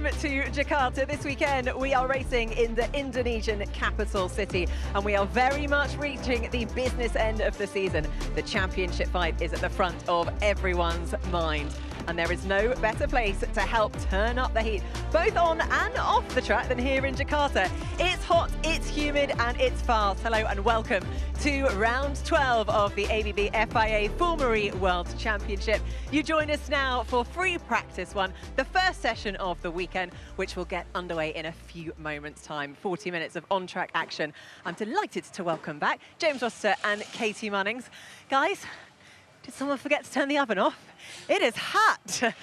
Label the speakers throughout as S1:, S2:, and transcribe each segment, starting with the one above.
S1: to Jakarta. This weekend we are racing in the Indonesian capital city and we are very much reaching the business end of the season. The championship fight is at the front of everyone's mind and there is no better place to help turn up the heat, both on and off the track, than here in Jakarta. It's hot, it's humid and it's fast. Hello and welcome to round 12 of the ABB FIA Formula World Championship. You join us now for free practice one, the first session of the weekend, which will get underway in a few moments' time. 40 minutes of on-track action. I'm delighted to welcome back James Rossiter and Katie Munnings. Guys, did someone forget to turn the oven off? It is hot.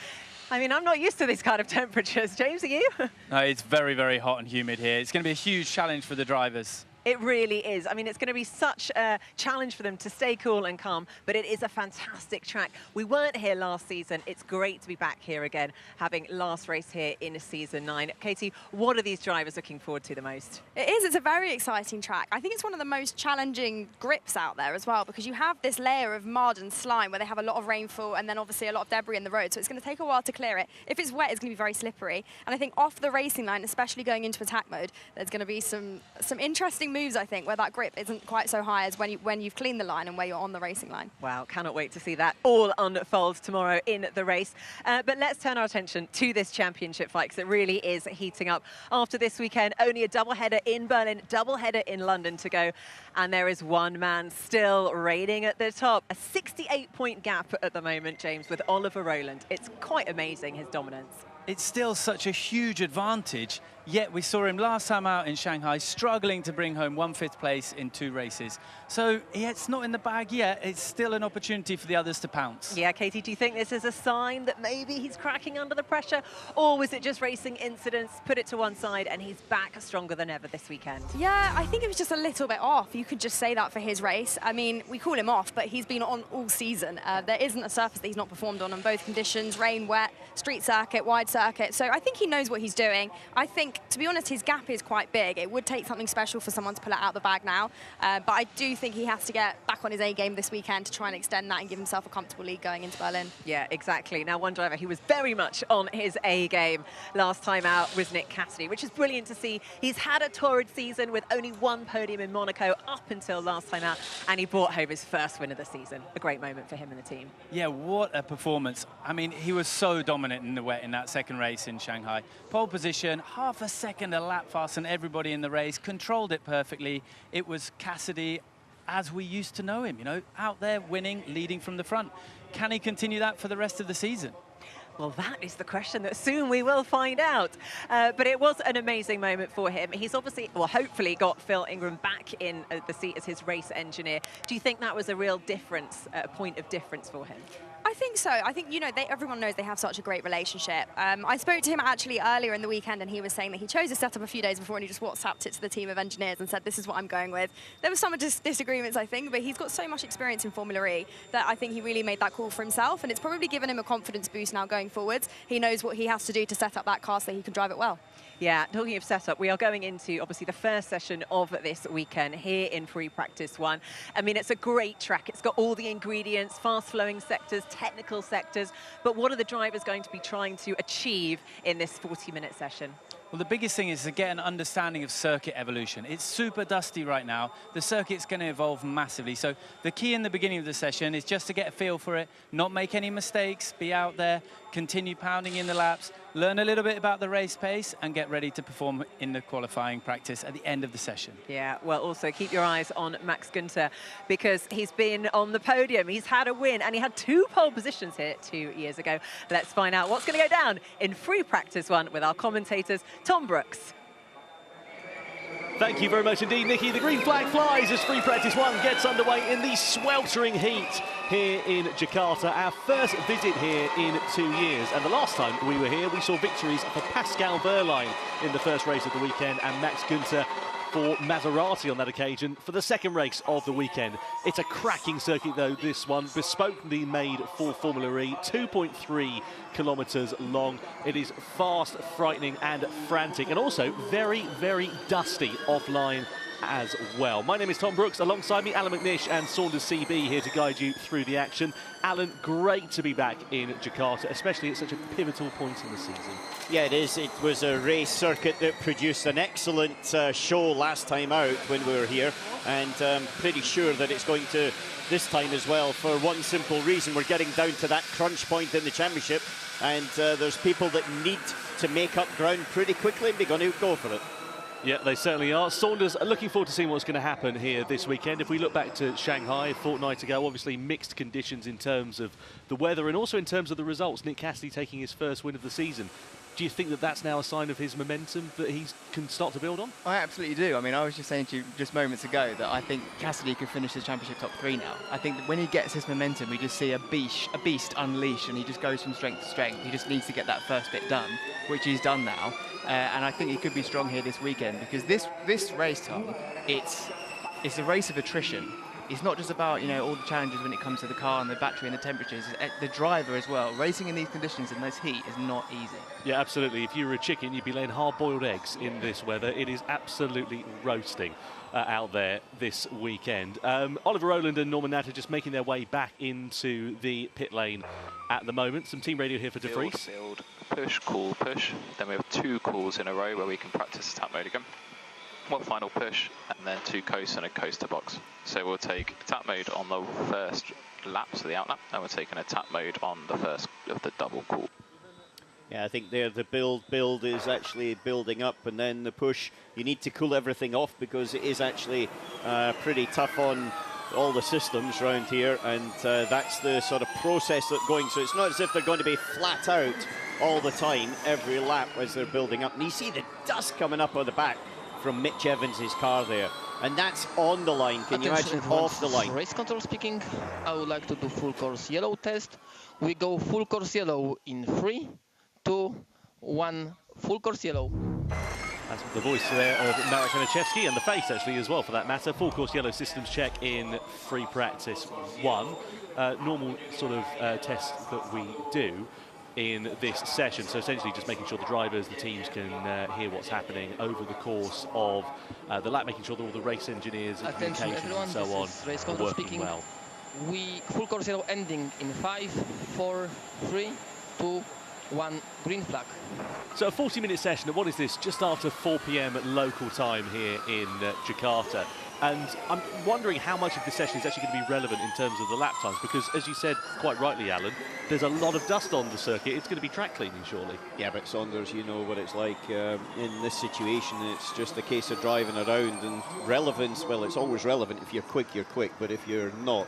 S1: I mean, I'm not used to these kind of temperatures. James, are you?
S2: No, it's very, very hot and humid here. It's going to be a huge challenge for the drivers.
S1: It really is. I mean, it's going to be such a challenge for them to stay cool and calm, but it is a fantastic track. We weren't here last season. It's great to be back here again, having last race here in season 9. Katie, what are these drivers looking forward to the most?
S3: It is. It's a very exciting track. I think it's one of the most challenging grips out there as well, because you have this layer of mud and slime where they have a lot of rainfall and then obviously a lot of debris in the road. So it's going to take a while to clear it. If it's wet, it's going to be very slippery. And I think off the racing line, especially going into attack mode, there's going to be some interesting moves, I think, where that grip isn't quite so high as when you've cleaned the line and where you're on the racing line.
S1: Wow, cannot wait to see that all unfold tomorrow in the race. But let's turn our attention to this championship fight, because it really is heating up. After this weekend, only a doubleheader in Berlin, doubleheader in London to go. And there is one man still reigning at the top. A 68-point gap at the moment, James, with Oliver Rowland. It's quite amazing, his dominance.
S2: It's still such a huge advantage, yet we saw him last time out in Shanghai struggling to bring home 1/5 place in 2 races. So yeah, it's not in the bag yet. It's still an opportunity for the others to pounce.
S1: Yeah, Katie, do you think this is a sign that maybe he's cracking under the pressure? Or was it just racing incidents, put it to one side, and he's back stronger than ever this weekend?
S3: Yeah, I think it was just a little bit off. You could just say that for his race. I mean, we call him off, but he's been on all season. There isn't a surface that he's not performed on both conditions, rain, wet, street circuit, wide circuit. So I think he knows what he's doing. I think, to be honest, his gap is quite big. It would take something special for someone to pull it out of the bag now. But I do think he has to get back on his A game this weekend to try and extend that and give himself a comfortable lead going into Berlin.
S1: Yeah, exactly. Now, one driver who was very much on his A game last time out was Nick Cassidy, which is brilliant to see. He's had a torrid season with only 1 podium in Monaco up until last time out, and he brought home his first win of the season. A great moment for him and the team.
S2: Yeah, what a performance. I mean, he was so dominant in the wet in that second race in Shanghai. Pole position, half a second a lap faster than everybody in the race, controlled it perfectly. It was Cassidy as we used to know him, you know, out there winning, leading from the front. Can he continue that for the rest of the season?
S1: Well, that is the question that soon we will find out. But it was an amazing moment for him. He's obviously, well, hopefully got Phil Ingram back in the seat as his race engineer. Do you think that was a real difference, a point of difference for him?
S3: I think so. I think, you know, everyone knows they have such a great relationship. I spoke to him actually earlier in the weekend and he was saying that he chose a setup a few days before and he just WhatsApped it to the team of engineers and said, this is what I'm going with. There were some disagreements, I think, but he's got so much experience in Formula E that I think he really made that call for himself, and it's probably given him a confidence boost now going forwards. He knows what he has to do to set up that car so he can drive it well.
S1: Yeah, talking of setup, we are going into, obviously, the first session of this weekend here in free practice 1. I mean, it's a great track. It's got all the ingredients, fast-flowing sectors, technical sectors. But what are the drivers going to be trying to achieve in this 40-minute session?
S2: Well, the biggest thing is to get an understanding of circuit evolution. It's super dusty right now. The circuit's going to evolve massively. So the key in the beginning of the session is just to get a feel for it, not make any mistakes, be out there, continue pounding in the laps, learn a little bit about the race pace, and get ready to perform in the qualifying practice at the end of the session.
S1: Yeah, well, also keep your eyes on Max Günther, because he's been on the podium. He's had a win, and he had 2 pole positions here 2 years ago. Let's find out what's going to go down in free practice 1 with our commentators, Tom Brooks.
S4: Thank you very much indeed, Nikki. The green flag flies as free practice 1 gets underway in the sweltering heat here in Jakarta. Our first visit here in 2 years. And the last time we were here, we saw victories for Pascal Wehrlein in the first race of the weekend and Max Günther for Maserati on that occasion for the second race of the weekend. It's a cracking circuit though, this one, bespokely made for Formula E, 2.3 kilometres long. It is fast, frightening and frantic, and also very, very dusty offline as well. My name is Tom Brooks. Alongside me, Alan McNish and Saunders CB here to guide you through the action. Alan, great to be back in Jakarta, especially at such a pivotal point in the season.
S5: Yeah, it is. It was a race circuit that produced an excellent show last time out when we were here, and pretty sure that it's going to this time as well, for one simple reason. We're getting down to that crunch point in the championship, and there's people that need to make up ground pretty quickly, and they're going to go for it.
S4: Yeah, they certainly are. Saunders, looking forward to seeing what's going to happen here this weekend. If we look back to Shanghai a fortnight ago, obviously mixed conditions in terms of the weather and also in terms of the results. Nick Cassidy taking his first win of the season. Do you think that that's now a sign of his momentum that he can start to build on?
S6: I absolutely do. I mean, I was just saying to you just moments ago that I think Cassidy could finish the championship top 3 now. I think that when he gets his momentum, we just see a beast unleashed, and he just goes from strength to strength. He just needs to get that first bit done, which he's done now. And I think he could be strong here this weekend, because this race, Tom, it's a race of attrition. It's not just about, you know, all the challenges when it comes to the car and the battery and the temperatures. The driver as well. Racing in these conditions in this heat is not easy. Yeah,
S4: absolutely. If you were a chicken, you'd be laying hard-boiled eggs in this weather. It is absolutely roasting out there this weekend. Oliver Rowland and Norman Natter just making their way back into the pit lane at the moment. Some team radio here for De Vries.
S7: Build, push, call, push. Then we have 2 calls in a row where we can practice attack mode again. 1 final push, and then 2 coasts and a coaster box. So we'll take attack mode on the first lap, so the out lap, and we'll take an attack mode on the first of the double call.
S5: Yeah, I think there the build is actually building up, and then the push, you need to cool everything off, because it is actually pretty tough on all the systems around here, and that's the sort of process that's going. So it's not as if they're going to be flat out all the time, every lap as they're building up. And you see the dust coming up on the back from Mitch Evans' car there, and that's on the line. Can you imagine off the line?
S8: Race control speaking, I would like to do full course yellow test. We go full course yellow in 3, 2, 1, full course yellow.
S4: That's the voice there of Marek Aniszewski, and the face actually as well for that matter. Full course yellow systems check in free practice 1. Normal sort of test that we do in this session, so essentially just making sure the drivers, the teams can hear what's happening over the course of the lap, making sure that all the race engineers and communication and so on are working well.
S8: We full course yellow ending in 5, 4, 3, 2, 1, green flag.
S4: So a 40-minute session, and what is this, just after 4 p.m. local time here in Jakarta. And I'm wondering how much of this session is actually going to be relevant in terms of the lap times, because as you said quite rightly, Alan, there's a lot of dust on the circuit. It's going to be track cleaning, surely.
S5: Yeah, but Saunders, you know what it's like in this situation. It's just a case of driving around, and relevance, well, it's always relevant. If you're quick, but if you're not,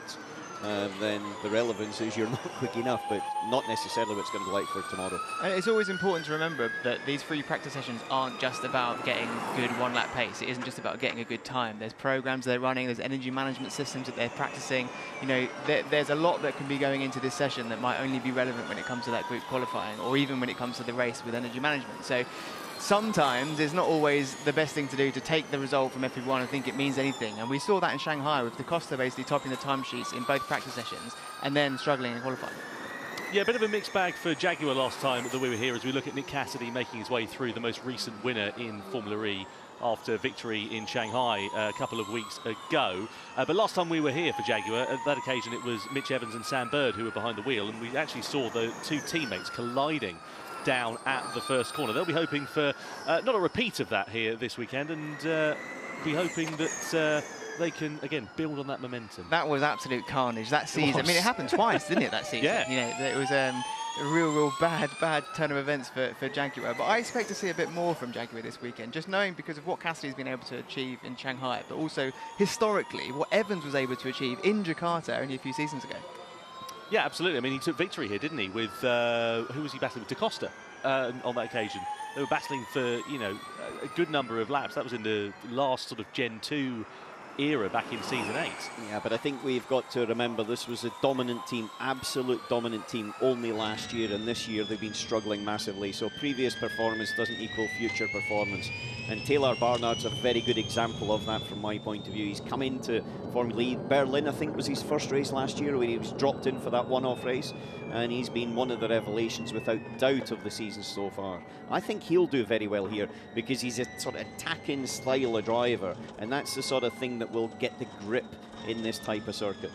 S5: then the relevance is you're not quick enough, but not necessarily what it's going to be like for tomorrow.
S6: And it's always important to remember that these free practice sessions aren't just about getting good 1-lap pace. It isn't just about getting a good time. There's programs they're running, there's energy management systems that they're practicing. You know, there's a lot that can be going into this session that might only be relevant when it comes to that group qualifying, or even when it comes to the race with energy management. So sometimes it's not always the best thing to do to take the result from FP1 and think it means anything. And we saw that in Shanghai with Da Costa basically topping the timesheets in both practice sessions and then struggling in qualifying.
S4: Yeah, a bit of a mixed bag for Jaguar last time that we were here, as we look at Nick Cassidy making his way through, the most recent winner in Formula E after victory in Shanghai a couple of weeks ago. But last time we were here for Jaguar, at that occasion it was Mitch Evans and Sam Bird who were behind the wheel, and we actually saw the 2 teammates colliding down at the first corner. They'll be hoping for not a repeat of that here this weekend, and be hoping that they can again build on that momentum.
S6: That was absolute carnage that season. I mean, it happened twice, didn't it, that season?
S4: Yeah.
S6: You know, it was a real bad turn of events for Jaguar. But I expect to see a bit more from Jaguar this weekend, just knowing because of what Cassidy's been able to achieve in Shanghai, but also historically what Evans was able to achieve in Jakarta only a few seasons ago.
S4: Yeah, absolutely. I mean, he took victory here, didn't he? With who was he battling with? Da Costa on that occasion. They were battling for, you know, a good number of laps. That was in the last sort of Gen 2 era back in Season 8.
S5: Yeah, but I think we've got to remember this was a dominant team, absolute dominant team only last year, and this year they've been struggling massively. So previous performance doesn't equal future performance. And Taylor Barnard's a very good example of that from my point of view. He's come into Formula E. Berlin, I think, was his first race last year where he was dropped in for that one-off race. And he's been one of the revelations without doubt of the season so far. I think he'll do very well here because he's a sort of attacking style of driver. And that's the sort of thing that will get the grip in this type of circuit.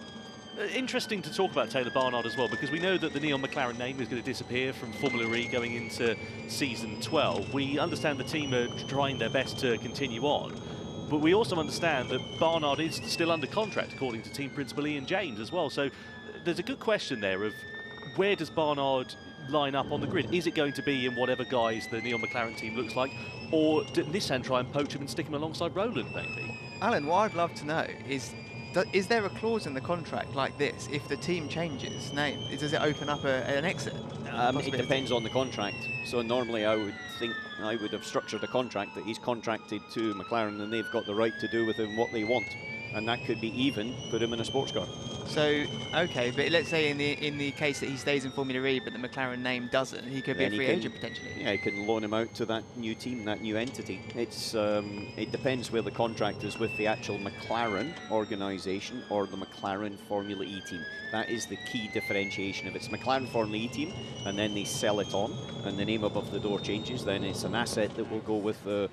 S4: Interesting to talk about Taylor Barnard as well, because we know that the Neon McLaren name is going to disappear from Formula E going into Season 12. We understand the team are trying their best to continue on, but we also understand that Barnard is still under contract, according to team principal Ian James as well. So there's a good question there of where does Barnard line up on the grid? Is it going to be in whatever guise the Neon McLaren team looks like, or did Nissan try and poach him and stick him alongside Rowland, maybe?
S6: Alan, what I'd love to know is there a clause in the contract like this? If the team changes name, does it open up an exit?
S5: It depends on the contract. So normally I would think I would have structured a contract that he's contracted to McLaren and they've got the right to do with him what they want. And that could be even put him in a sports car.
S6: So, okay, but let's say in the case that he stays in Formula E, but the McLaren name doesn't, he could be a free agent potentially.
S5: Yeah, he can loan him out to that new team, that new entity. It depends where the contract is with the actual McLaren organisation or the McLaren Formula E team. That is the key differentiation. If it's McLaren Formula E team and then they sell it on and the name above the door changes, then it's an asset that will go with the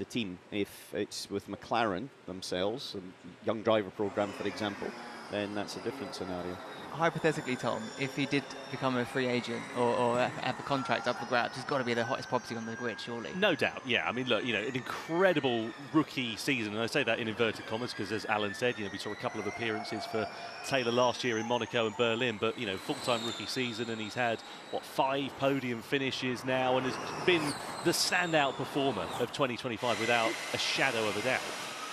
S5: team. If it's with McLaren themselves, a young driver program, for example, then that's a different scenario.
S6: Hypothetically, Tom, if he did become a free agent or have a contract up for grabs, he's got to be the hottest property on the grid, surely.
S4: No doubt, yeah. I mean, look, an incredible rookie season, and I say that in inverted commas because, as Alan said, we saw a couple of appearances for Taylor last year in Monaco and Berlin, but, full-time rookie season, and he's had, 5 podium finishes now, and has been the standout performer of 2025 without a shadow of a doubt.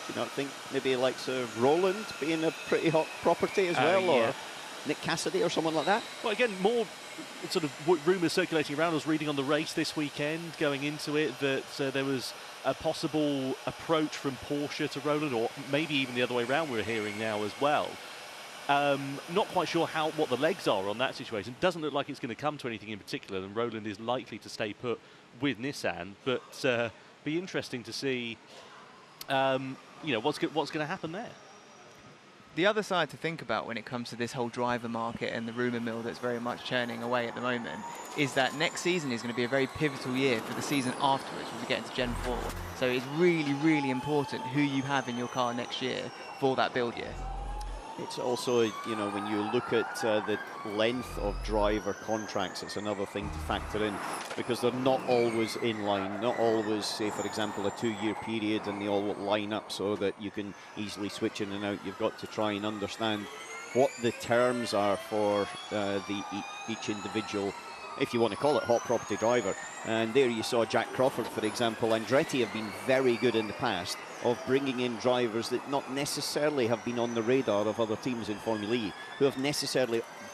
S5: Do you not think maybe like Rowland being a pretty hot property as well,
S4: yeah.
S5: or Nick Cassidy or someone like that?
S4: Well, again, more sort of rumours circulating around. I was reading on the race this weekend going into it that there was a possible approach from Porsche to Rowland, or maybe even the other way around we're hearing now as well. Not quite sure what the legs are on that situation. Doesn't look like it's going to come to anything in particular, and Rowland is likely to stay put with Nissan, but be interesting to see what's going to happen there.
S6: The other side to think about when it comes to this whole driver market and the rumour mill that's very much churning away at the moment is that next season is going to be a very pivotal year for the season afterwards when we get into Gen 4. So it's really, really important who you have in your car next year for that build year.
S5: It's also, when you look at the length of driver contracts, it's another thing to factor in because they're not always in line, not always, say, for example, a 2-year period and they all line up so that you can easily switch in and out. You've got to try and understand what the terms are for each individual, if you want to call it, hot property driver. And there you saw Jack Crawford, for example. Andretti have been very good in the past of bringing in drivers that not necessarily have been on the radar of other teams in Formula E, who have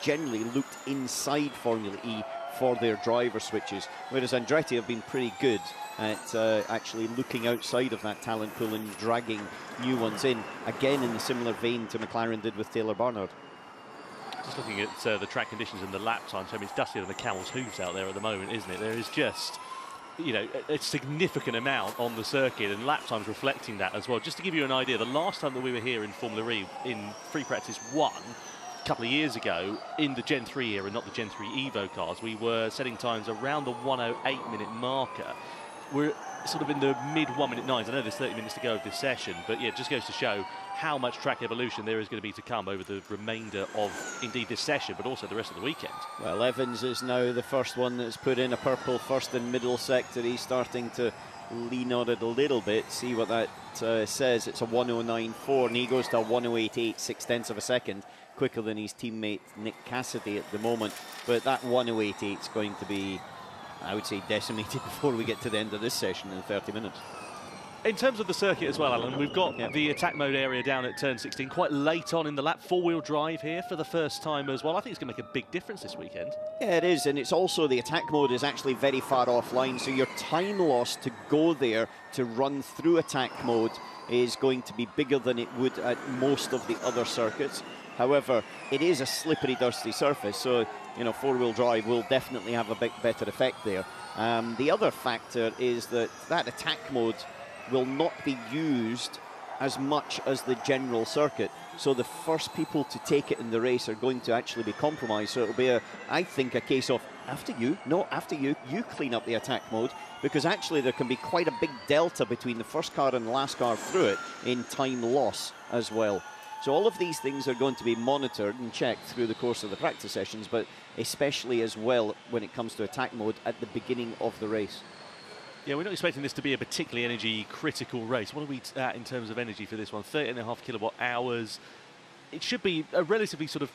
S5: generally looked inside Formula E for their driver switches, whereas Andretti have been pretty good at actually looking outside of that talent pool and dragging new ones in, again in the similar vein to McLaren did with Taylor Barnard.
S4: Just looking at the track conditions and the lap times, I mean, it's dustier than the camel's hooves out there at the moment, isn't it? There is just, a significant amount on the circuit, and lap times reflecting that as well. Just to give you an idea, the last time that we were here in Formula E, in Free Practice 1, a couple of years ago, in the Gen 3 era, not the Gen 3 Evo cars, we were setting times around the 1:08-minute marker. We're sort of in the mid 1-minute 9s. I know there's 30 minutes to go of this session, but yeah, it just goes to show how much track evolution there is going to be to come over the remainder of, indeed, this session, but also the rest of the weekend. Well,
S5: Evans is now the first one that's put in a purple first and middle sector. He's starting to lean on it a little bit, see what that says. It's a 1:09.4, and he goes to a 1:08.8, 0.6 of a second, quicker than his teammate Nick Cassidy at the moment. But that 1:08.8 is going to be, I would say, decimated before we get to the end of this session in 30 minutes.
S4: In terms of the circuit as well, Alan, we've got the attack mode area down at turn 16, quite late on in the lap, 4-wheel drive here for the first time as well. I think it's going to make a big difference this weekend.
S5: Yeah, it is, and it's also the attack mode is actually very far offline, so your time lost to go there to run through attack mode is going to be bigger than it would at most of the other circuits. However, it is a slippery, dusty surface, so you know, four-wheel drive will definitely have a bit better effect there. The other factor is that attack mode will not be used as much as the general circuit. So the first people to take it in the race are going to actually be compromised. So it'll be, I think, a case of after you clean up the attack mode, because actually there can be quite a big delta between the first car and the last car through it in time loss as well. So all of these things are going to be monitored and checked through the course of the practice sessions, but especially as well when it comes to attack mode at the beginning of the race.
S4: Yeah, we're not expecting this to be a particularly energy critical race. What are we at in terms of energy for this one? 30.5 kilowatt hours. It should be a relatively sort of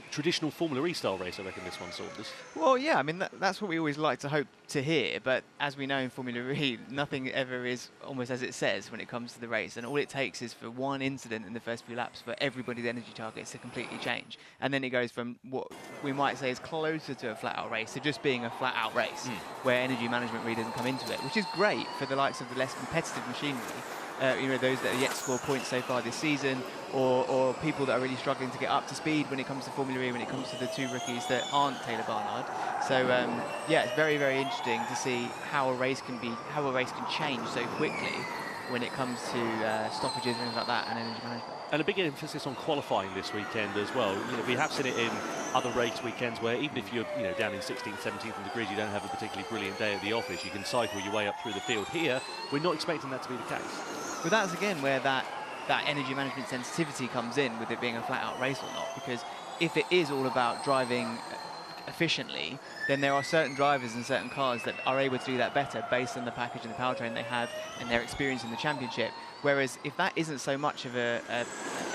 S4: traditional Formula E style race, I reckon, this one sort of.
S6: Well, yeah, I mean, that's what we always like to hope to hear, but as we know in Formula E, nothing ever is almost as it says when it comes to the race, and all it takes is for one incident in the first few laps for everybody's energy targets to completely change. And then it goes from what we might say is closer to a flat-out race to just being a flat-out race, where energy management really doesn't come into it, which is great for the likes of the less competitive machinery. You know, those that are yet to score points so far this season, or people that are really struggling to get up to speed when it comes to Formula E, when it comes to the two rookies that aren't Taylor Barnard. So yeah, it's very, very interesting to see how a race can change so quickly when it comes to stoppages and things like that and energy management.
S4: And a big emphasis on qualifying this weekend as well. You know, we have seen it in other race weekends where even if you're down in 16th, 17th in the grid, you don't have a particularly brilliant day at the office, you can cycle your way up through the field. Here, we're not expecting that to be the case.
S6: But that's again where that energy management sensitivity comes in, with it being a flat-out race or not. Because if it is all about driving efficiently, then there are certain drivers and certain cars that are able to do that better based on the package and the powertrain they have and their experience in the championship. Whereas if that isn't so much of a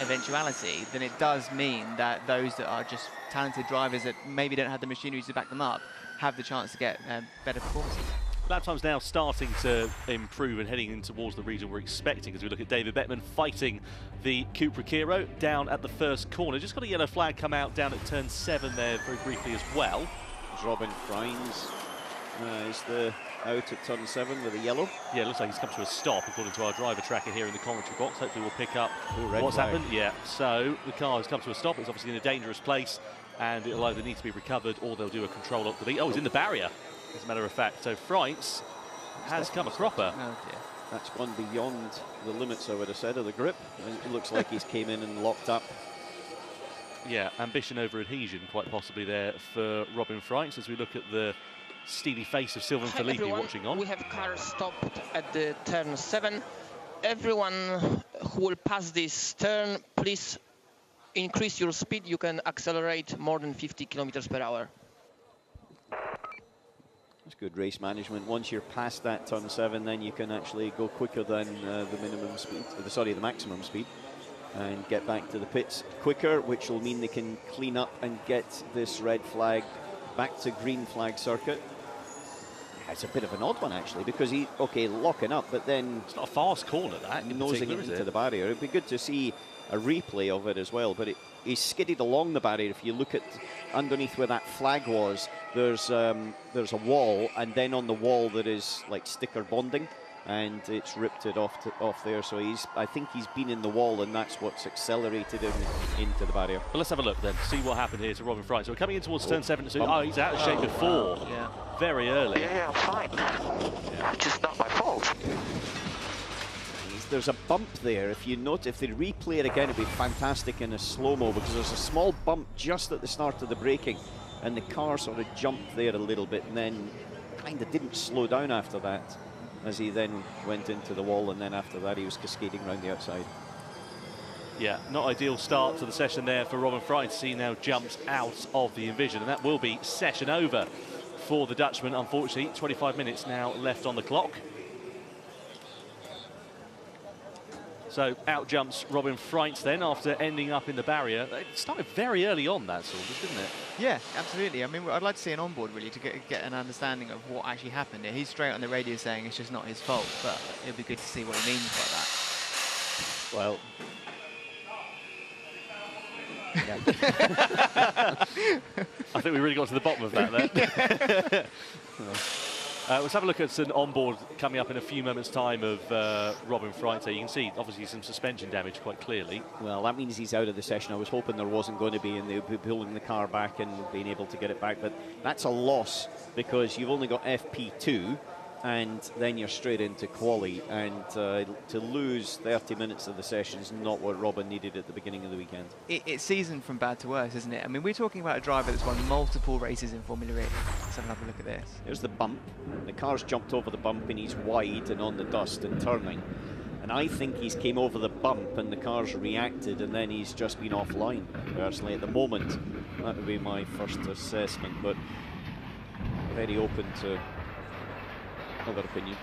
S6: eventuality, then it does mean that those that are just talented drivers that maybe don't have the machinery to back them up have the chance to get better performances.
S4: Lap time's now starting to improve and heading in towards the region we're expecting as we look at David Beckman fighting the Cupra Kiro down at the first corner. Just got a yellow flag come out down at turn 7 there very briefly as well.
S5: Robin Frijns is out at turn 7 with a yellow.
S4: Yeah, it looks like he's come to a stop according to our driver tracker here in the commentary box. Hopefully we'll pick up what's happened. Yeah, so the car has come to a stop. It's obviously in a dangerous place and it'll either need to be recovered or they'll do a control up the lead. Oh, he's in the barrier, as a matter of fact. So Frijns has come a cropper.
S6: Oh dear.
S5: That's gone beyond the limits, I would have said, of the grip. It looks like he's came in and locked up.
S4: Yeah, ambition over adhesion quite possibly there for Robin Frijns as we look at the steely face of Sylvain Filippi watching on.
S8: We have cars stopped at the turn 7. Everyone who will pass this turn, please increase your speed. You can accelerate more than 50 kilometers per hour.
S5: That's good race management. Once you're past that turn 7, then you can actually go quicker than the minimum speed, the maximum speed, and get back to the pits quicker, which will mean they can clean up and get this red flag back to green flag circuit. It's a bit of an odd one actually, because locking up, but then
S4: it's not a fast corner that
S5: nosing it into the barrier. It'd be good to see a replay of it as well, but he skidded along the barrier. If you look at underneath where that flag was, there's a wall, and then on the wall there is like sticker bonding, and it's ripped it off there. So I think he's been in the wall, and that's what's accelerated him into the barrier.
S4: But let's have a look then, see what happened here to Robin Frijns. So we're coming in towards turn 7. So, he's out of shape before.
S6: Yeah.
S4: Very early.
S7: Yeah, I'm fine. Yeah. Just not my fault.
S5: There's a bump there. If you note, if they replay it again, it'd be fantastic in a slow-mo, because there's a small bump just at the start of the braking, and the car sort of jumped there a little bit, and then kind of didn't slow down after that, as he then went into the wall, and then after that he was cascading around the outside.
S4: Yeah, not ideal start to the session there for Robin Frijns. He now jumps out of the Envision, and that will be session over for the Dutchman, unfortunately. 25 minutes now left on the clock. So out jumps Robin Frijns then after ending up in the barrier. It started very early on, that sort of, didn't it?
S6: Yeah, absolutely. I mean, I'd like to see an onboard really to get an understanding of what actually happened here. He's straight on the radio saying it's just not his fault, but it'll be good to see what he means by that.
S5: Well,
S4: I think we really got to the bottom of that there. Let's have a look at an onboard coming up in a few moments' time of Robin Frijns. You can see, obviously, some suspension damage quite clearly.
S5: Well, that means he's out of the session. I was hoping there wasn't going to be, and they'll be pulling the car back and being able to get it back. But that's a loss because you've only got FP2, and then you're straight into quali. And to lose 30 minutes of the session is not what Robin needed at the beginning of the weekend.
S6: It's seasoned from bad to worse, isn't it? I mean, we're talking about a driver that's won multiple races in Formula E. Let's have another look at this.
S5: There's the bump. The car's jumped over the bump and he's wide and on the dust and turning. And I think he's came over the bump and the car's reacted and then he's just been offline, personally, at the moment. That would be my first assessment, but very open to other opinion.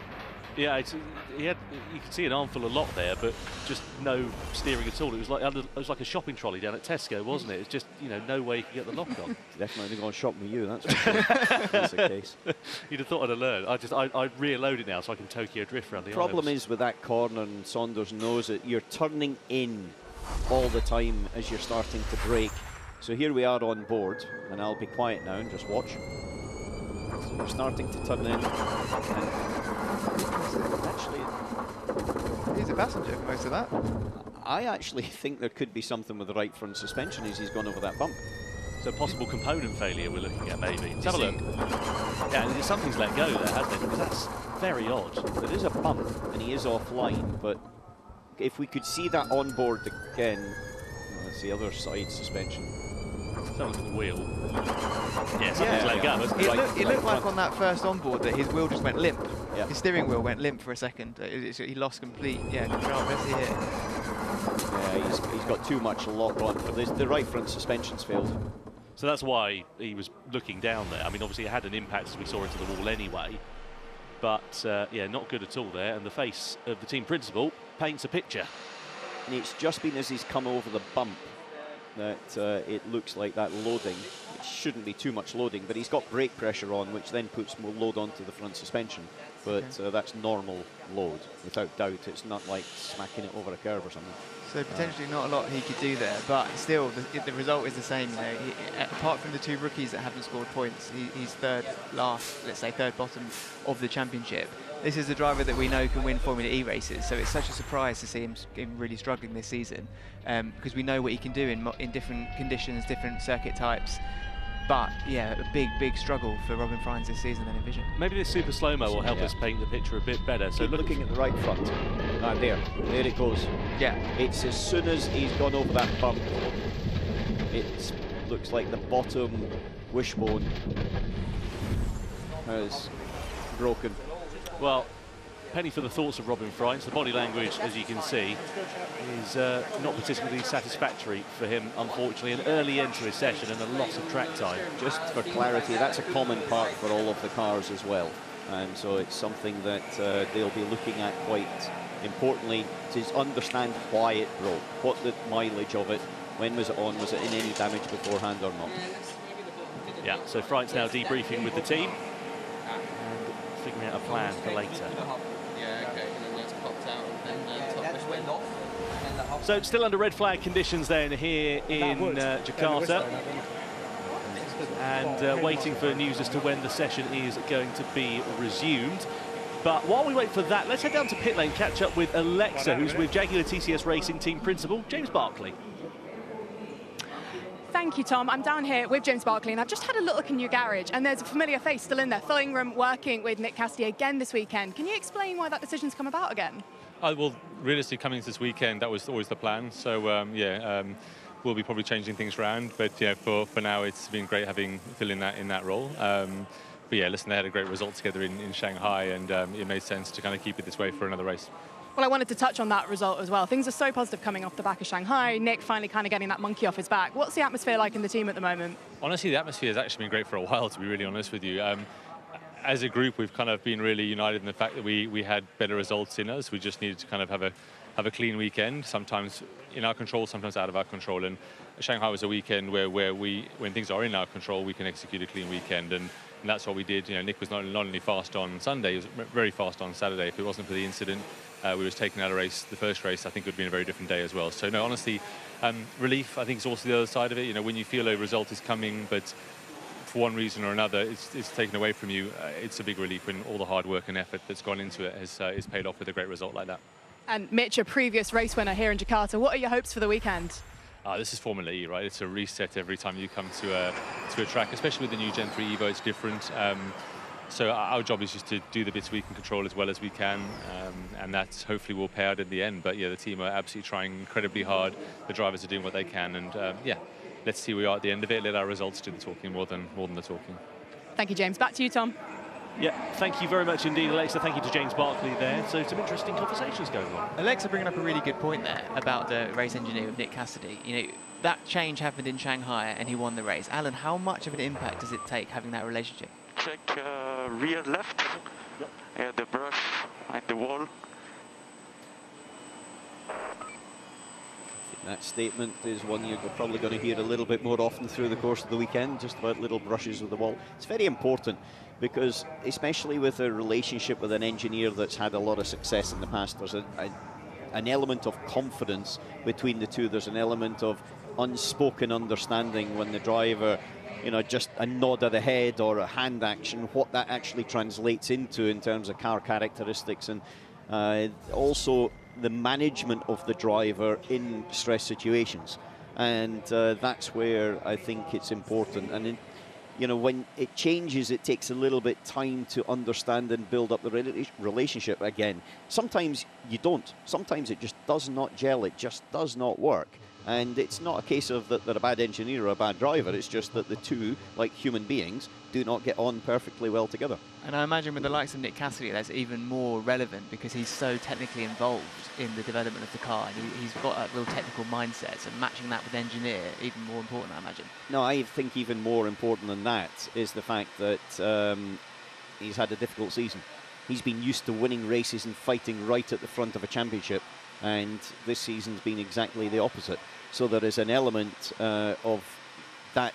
S4: Yeah, you could see an armful of lot there, but just no steering at all. It was like a shopping trolley down at Tesco, wasn't it? It's just, you know, no way you could get the lock on.
S5: Definitely going shopping with you, that's for sure. That's the case.
S4: You'd have thought I'd have learned. I'd reload it now so I can Tokyo drift around the
S5: problem
S4: islands.
S5: is with that corner, and Saunders knows it, you're turning in all the time as you're starting to brake. So here we are on board, and I'll be quiet now and just watch. So we're starting to turn in. Actually,
S6: he's a passenger for most of that.
S5: I actually think there could be something with the right front suspension as he's gone over that bump.
S4: So possible component failure we're looking at, maybe. Let's have a look. Yeah, something's let go there, hasn't it? Because that's very odd.
S5: There is a bump, and he is offline, but if we could see that on board again, that's the other side suspension.
S4: Let's have a look at the wheel. Yeah, something's let go.
S6: It looked like on that first onboard that his wheel just went limp.
S5: Yeah.
S6: His steering wheel went limp for a second. He lost complete control. Let's see here.
S5: Yeah, he's got too much lock on for this. The right front suspension's failed.
S4: So that's why he was looking down there. I mean, obviously it had an impact as we saw into the wall anyway. But, yeah, not good at all there. And the face of the team principal paints a picture.
S5: And it's just been as he's come over the bump that it looks like that loading. It shouldn't be too much loading, but he's got brake pressure on, which then puts more load onto the front suspension. But that's normal load, without doubt. It's not like smacking it over a curve or something.
S6: So potentially not a lot he could do there, but still the result is the same. You know, apart from the two rookies that haven't scored points, he's third last, let's say third bottom of the championship. This is a driver that we know can win Formula E races, so it's such a surprise to see him really struggling this season, because we know what he can do in different conditions, different circuit types. But yeah, a big struggle for Robin Frijns this season, I envision.
S4: Maybe this super slow-mo will help us paint the picture a bit better. So
S5: looking at the right front. There it goes.
S6: Yeah.
S5: It's as soon as he's gone over that bump, it looks like the bottom wishbone has broken.
S4: Well, penny for the thoughts of Robin Frijns. The body language, as you can see, is not particularly satisfactory for him, unfortunately. An early end to his session and a loss of track time.
S5: Just for clarity, that's a common part for all of the cars as well. And so it's something that they'll be looking at quite importantly to understand why it broke, what the mileage of it, when was it on, was it in any damage beforehand or not.
S4: Yeah, so Frijns now debriefing with the team and figuring out a plan for later. So still under red flag conditions then here in Jakarta, and waiting for news as to when the session is going to be resumed. But while we wait for that, let's head down to pit lane, catch up with Alexa, who's with Jaguar TCS Racing Team Principal James Barkley.
S9: Thank you, Tom. I'm down here with James Barkley, and I've just had a look in your garage, and there's a familiar face still in there, filling room, working with Nick Cassidy again this weekend. Can you explain why that decision's come about again?
S10: Well, realistically, coming into this weekend, that was always the plan. So, we'll be probably changing things around. But, yeah, for now, it's been great having Phil in that role. But, yeah, listen, they had a great result together in Shanghai, and it made sense to kind of keep it this way for another race.
S9: Well, I wanted to touch on that result as well. Things are so positive coming off the back of Shanghai. Nick finally kind of getting that monkey off his back. What's the atmosphere like in the team at the moment?
S10: Honestly, the atmosphere has actually been great for a while, to be really honest with you. As a group, we've kind of been really united in the fact that we had better results in us. We just needed to kind of have a clean weekend, sometimes in our control, sometimes out of our control. And Shanghai was a weekend where when things are in our control, we can execute a clean weekend. And that's what we did. You know, Nick was not only fast on Sunday, he was very fast on Saturday. If it wasn't for the incident, we was taking out a race, the first race, I think it would have been a very different day as well. So no, honestly, relief, I think, is also the other side of it. You know, when you feel a result is coming, but for one reason or another, it's taken away from you, it's a big relief when all the hard work and effort that's gone into it is paid off with a great result like that.
S9: And Mitch, a previous race winner here in Jakarta, what are your hopes for the weekend?
S10: This is Formula E, right? It's a reset every time you come to a track, especially with the new Gen 3 Evo, it's different. So our job is just to do the bits we can control as well as we can, and that hopefully will pay out in the end. But yeah, the team are absolutely trying incredibly hard. The drivers are doing what they can, and yeah, let's see where we are at the end of it. Let our results do the talking more than the talking.
S9: Thank you, James. Back to you, Tom.
S4: Yeah, thank you very much indeed, Alexa. Thank you to James Barkley there. So some interesting conversations going on.
S6: Alexa bringing up a really good point there about the race engineer with Nick Cassidy. You know, that change happened in Shanghai and he won the race. Alan, how much of an impact does it take having that relationship?
S11: Check rear left, the brush and the wall.
S5: That statement is one you're probably going to hear a little bit more often through the course of the weekend, just about little brushes with the wall. It's very important because, especially with a relationship with an engineer that's had a lot of success in the past, there's an element of confidence between the two. There's an element of unspoken understanding when the driver, you know, just a nod of the head or a hand action, what that actually translates into in terms of car characteristics, and also the management of the driver in stress situations. And that's where I think it's important. And you know, when it changes, it takes a little bit time to understand and build up the relationship again. Sometimes you don't. Sometimes it just does not gel. It just does not work. And it's not a case of that they're a bad engineer or a bad driver. It's just that the two, like human beings, do not get on perfectly well together.
S6: And I imagine with the likes of Nick Cassidy, that's even more relevant because he's so technically involved in the development of the car. And he's got a real technical mindset, so matching that with engineer, even more important, I imagine.
S5: No, I think even more important than that is the fact that he's had a difficult season. He's been used to winning races and fighting right at the front of a championship, and this season's been exactly the opposite. So there is an element of that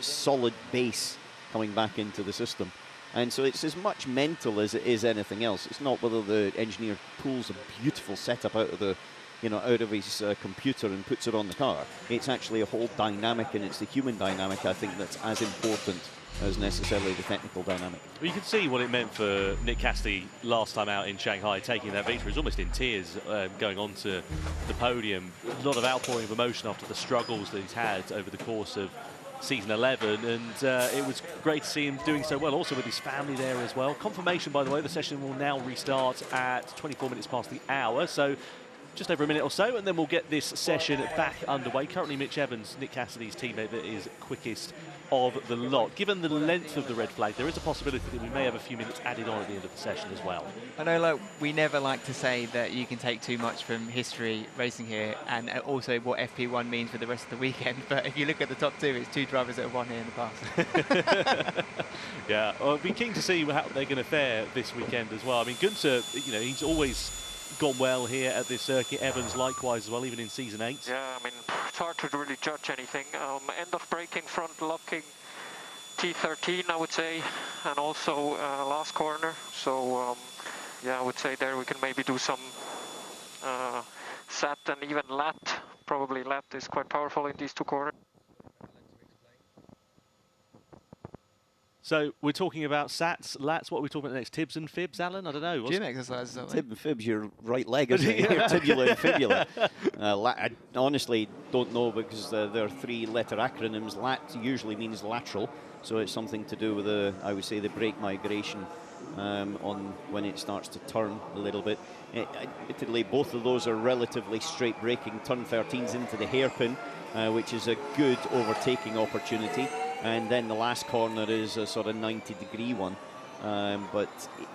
S5: solid base coming back into the system. And so it's as much mental as it is anything else. It's not whether the engineer pulls a beautiful setup out of the, you know, out of his computer and puts it on the car. It's actually a whole dynamic, and it's the human dynamic, I think, that's as important as necessarily the technical dynamic.
S4: Well, you can see what it meant for Nick Cassidy last time out in Shanghai, taking that victory. He was almost in tears going on to the podium. A lot of outpouring of emotion after the struggles that he's had over the course of season 11, and it was great to see him doing so well, also with his family there as well. Confirmation, by the way, the session will now restart at 24 minutes past the hour, so just over a minute or so, and then we'll get this session back underway. Currently, Mitch Evans, Nick Cassidy's teammate, that is quickest of the lot. Given the length of the red flag, there is a possibility that we may have a few minutes added on at the end of the session as well.
S6: I know, like, we never like to say that you can take too much from history racing here, and also what FP1 means for the rest of the weekend. But if you look at the top two, it's two drivers that have won here in the past.
S4: Yeah, I'll be keen to see how they're going to fare this weekend as well. I mean, Gunther, you know, he's always gone well here at this circuit. Evans likewise as well, even in season 8.
S11: Yeah, I mean, it's hard to really judge anything. End of braking, front locking, T13, I would say, and also last corner. So, yeah, I would say there we can maybe do some SAT and even lat. Probably lat is quite powerful in these two corners.
S4: So we're talking about SATs, lats. What are we talking about next? Tibs and fibs, Alan? I don't know.
S6: Gym exercises, aren't they?
S5: Tib and fibs, your right leg, isn't it? Your tibula and fibula. I honestly don't know, because there are 3-letter acronyms. Lat usually means lateral, so it's something to do with I would say, the brake migration on when it starts to turn a little bit. Admittedly, both of those are relatively straight braking. Turn 13's into the hairpin, which is a good overtaking opportunity. And then the last corner is a sort of 90-degree one. But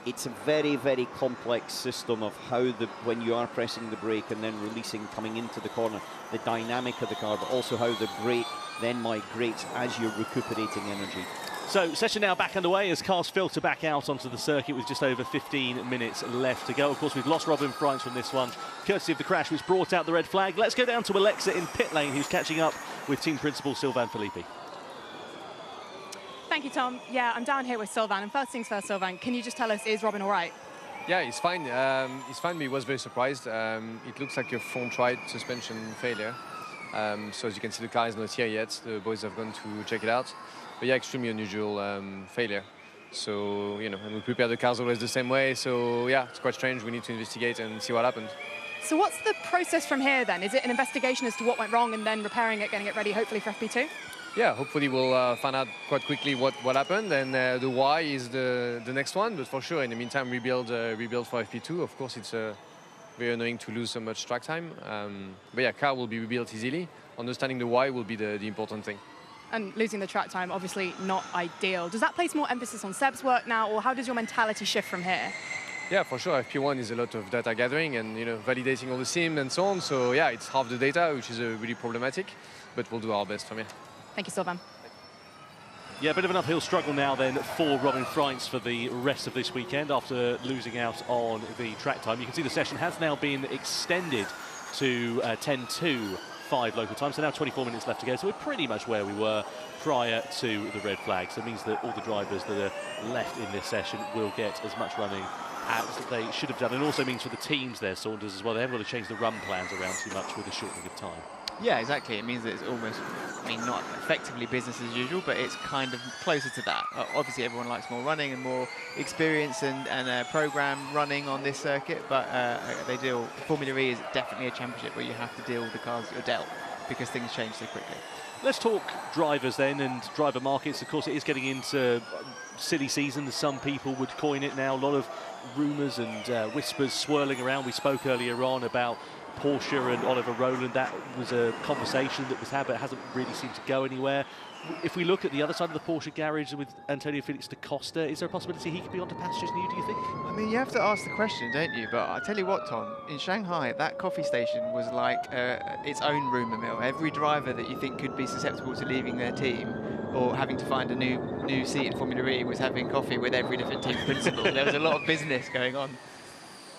S5: it's a very, very complex system of how when you are pressing the brake and then releasing, coming into the corner, the dynamic of the car, but also how the brake then migrates as you're recuperating energy.
S4: So, session now back underway as cars filter back out onto the circuit with just over 15 minutes left to go. Of course, we've lost Robin Frijns from this one, courtesy of the crash which brought out the red flag. Let's go down to Alexa in pit lane, who's catching up with team principal Sylvain Filippi.
S9: Thank you, Tom. Yeah, I'm down here with Sylvain. And first things first, Sylvain, can you just tell us, is Robin all right?
S12: Yeah, he's fine. He's fine. He was very surprised. It looks like a front right suspension failure. So as you can see, the car is not here yet. The boys have gone to check it out. But yeah, extremely unusual failure. So, you know, and we prepare the cars always the same way. So yeah, it's quite strange. We need to investigate and see what happened.
S9: So what's the process from here then? Is it an investigation as to what went wrong and then repairing it, getting it ready, hopefully for FP2?
S12: Yeah, hopefully we'll find out quite quickly what happened, and the why is the next one. But for sure, in the meantime, rebuild for FP2. Of course, it's very annoying to lose so much track time. But yeah, car will be rebuilt easily. Understanding the why will be the important thing.
S9: And losing the track time, obviously not ideal. Does that place more emphasis on Seb's work now, or how does your mentality shift from here?
S12: Yeah, for sure. FP1 is a lot of data gathering and, you know, validating all the sim and so on. So yeah, it's half the data, which is really problematic. But we'll do our best from here.
S9: Thank you, Sylvain.
S4: Yeah, a bit of an uphill struggle now then for Robin Frijns for the rest of this weekend after losing out on the track time. You can see the session has now been extended to 10:02.5 local time, so now 24 minutes left to go. So we're pretty much where we were prior to the red flag. So it means that all the drivers that are left in this session will get as much running as they should have done. And also means for the teams there, Saunders, as well, they haven't got to change the run plans around too much with the shortening of time.
S6: Yeah, exactly. It means that it's almost, I mean, not effectively business as usual, but it's kind of closer to that. Obviously, everyone likes more running and more experience and program running on this circuit, but Formula E is definitely a championship where you have to deal with the cars that you're dealt because things change so quickly.
S4: Let's talk drivers then and driver markets. Of course, it is getting into silly season, as some people would coin it now. A lot of rumours and whispers swirling around. We spoke earlier on about Porsche and Oliver Rowland. That was a conversation that was had, but it hasn't really seemed to go anywhere. If we look at the other side of the Porsche garage with Antonio Felix da Costa, is there a possibility he could be onto pastures new, do you think?
S6: I mean, you have to ask the question, don't you? But I tell you what, Tom, in Shanghai, that coffee station was like its own rumour mill. Every driver that you think could be susceptible to leaving their team or having to find a new seat in Formula E was having coffee with every different team principal. There was a lot of business going on.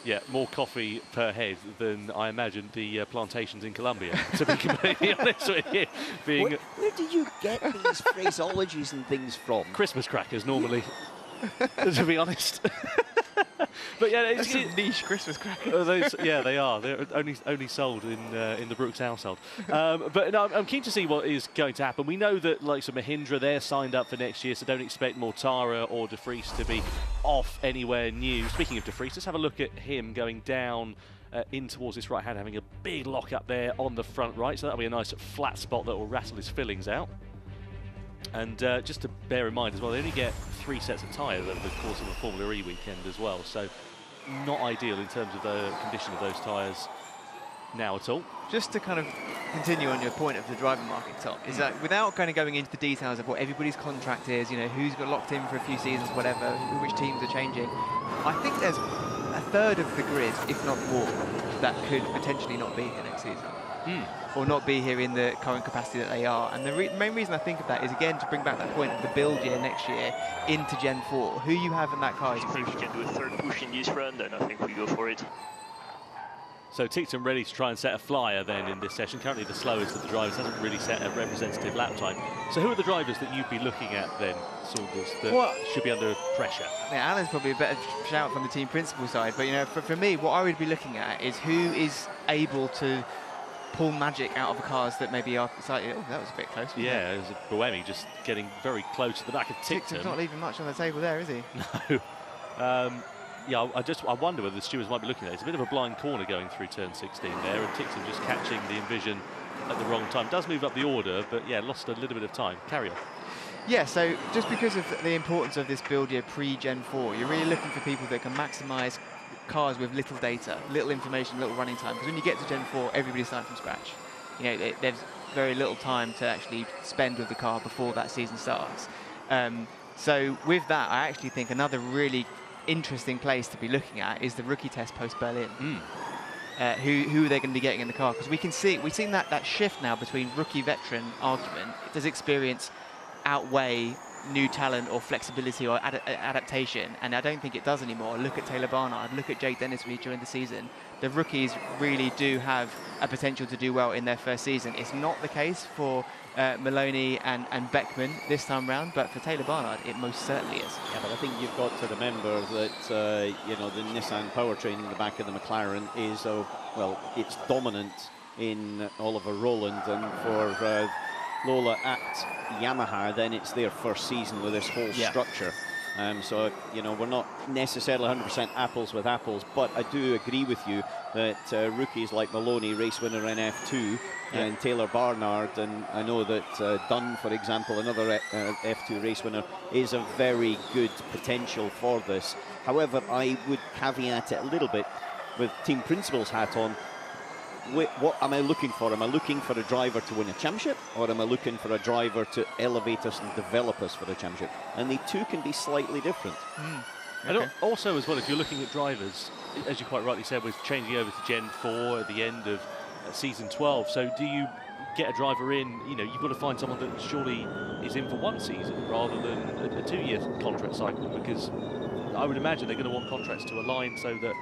S4: Yeah, more coffee per head than I imagined the plantations in Colombia, to be completely honest with you.
S5: Where do you get these phraseologies and things from?
S4: Christmas crackers, normally, to be honest. But yeah,
S6: it's a niche Christmas crackers.
S4: Yeah, they are. They're only sold in the Brooks household. But no, I'm keen to see what is going to happen. We know that like Mahindra, they're signed up for next year, so don't expect Mortara or De Vries to be off anywhere new. Speaking of De Vries, let's have a look at him going down in towards this right hand, having a big lock up there on the front right. So that'll be a nice flat spot that will rattle his fillings out. And just to bear in mind as well, they only get 3 sets of tyres over the course of a Formula E weekend as well, so not ideal in terms of the condition of those tyres now at all.
S6: Just to kind of continue on your point of the driver market, Tom, is that without kind of going into the details of what everybody's contract is, you know, who's got locked in for a few seasons, whatever, which teams are changing, I think there's a third of the grid, if not more, that could potentially not be here next season. Or not be here in the current capacity that they are. And the main reason I think of that is, again, to bring back that point of the build year next year into Gen 4. Who you have in that car is crucial.
S13: If we can do a third push in this run, then I think we go for it.
S4: So Ticton ready to try and set a flyer then in this session. Currently the slowest of the drivers, hasn't really set a representative lap time. So who are the drivers that you'd be looking at then, Saunders, that should be under pressure?
S6: Yeah, Alan's probably a better shout from the team principal side, but you know, for me, what I would be looking at is who is able to pull magic out of the cars that maybe are slightly... Oh, that was a bit close.
S4: Yeah, it was Buemi just getting very close to the back of Ticton.
S6: Ticton's not leaving much on the table there, is he?
S4: No. Yeah, I wonder whether the stewards might be looking at it. It's a bit of a blind corner going through turn 16 there, and Ticton just catching the Envision at the wrong time. Does move up the order, but yeah, lost a little bit of time. Carry on.
S6: Yeah, so just because of the importance of this build year pre-Gen 4, you're really looking for people that can maximise cars with little data, little information, little running time. Because when you get to Gen 4, everybody's starting from scratch. You know, there's very little time to actually spend with the car before that season starts. So with that, I actually think another really interesting place to be looking at is the rookie test post-Berlin. Who are they going to be getting in the car? Because we've seen that shift now between rookie-veteran argument. Does experience outweigh new talent or flexibility or adaptation? And I don't think it does anymore. Look at Taylor Barnard, look at Jake Dennis during the season. The rookies really do have a potential to do well in their first season. It's not the case for Maloney and Beckman this time round, but for Taylor Barnard, it most certainly is.
S5: Yeah, but I think you've got to remember that you know, the Nissan powertrain in the back of the McLaren is well, it's dominant in Oliver Rowland, and for Lola at Yamaha, then it's their first season with this whole structure. So, you know, we're not necessarily 100% apples with apples, but I do agree with you that rookies like Maloney, race winner in F2, and Taylor Barnard, and I know that Dunn, for example, another F2 race winner, is a very good potential for this. However, I would caveat it a little bit with team principal's hat on. What am I looking for? Am I looking for a driver to win a championship, or am I looking for a driver to elevate us and develop us for the championship? And the two can be slightly different.
S4: And also, as well, if you're looking at drivers, as you quite rightly said, we're changing over to Gen 4 at the end of season 12. So do you get a driver in, you know, you've got to find someone that surely is in for one season rather than a 2-year contract cycle, because I would imagine they're going to want contracts to align so that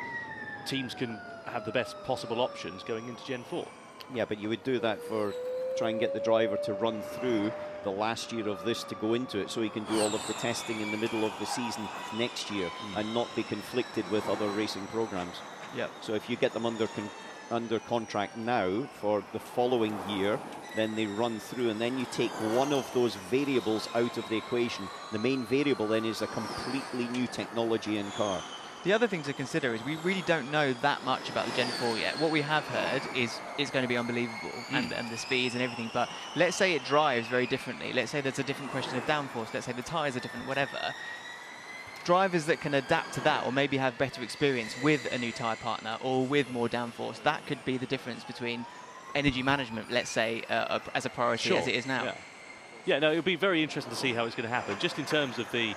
S4: teams can have the best possible options going into Gen 4.
S5: Yeah, but you would do that for try and get the driver to run through the last year of this to go into it, so he can do all of the testing in the middle of the season next year and not be conflicted with other racing programs.
S6: Yeah.
S5: So if you get them under contract now for the following year, then they run through, and then you take one of those variables out of the equation. The main variable then is a completely new technology in car.
S6: The other thing to consider is we really don't know that much about the Gen 4 yet. What we have heard is it's going to be unbelievable, and the speeds and everything, but let's say it drives very differently. Let's say there's a different question of downforce. Let's say the tyres are different, whatever. Drivers that can adapt to that, or maybe have better experience with a new tyre partner or with more downforce, that could be the difference between energy management, let's say, as a priority as it is now.
S4: Yeah, no, it'll be very interesting to see how it's going to happen. Just in terms of the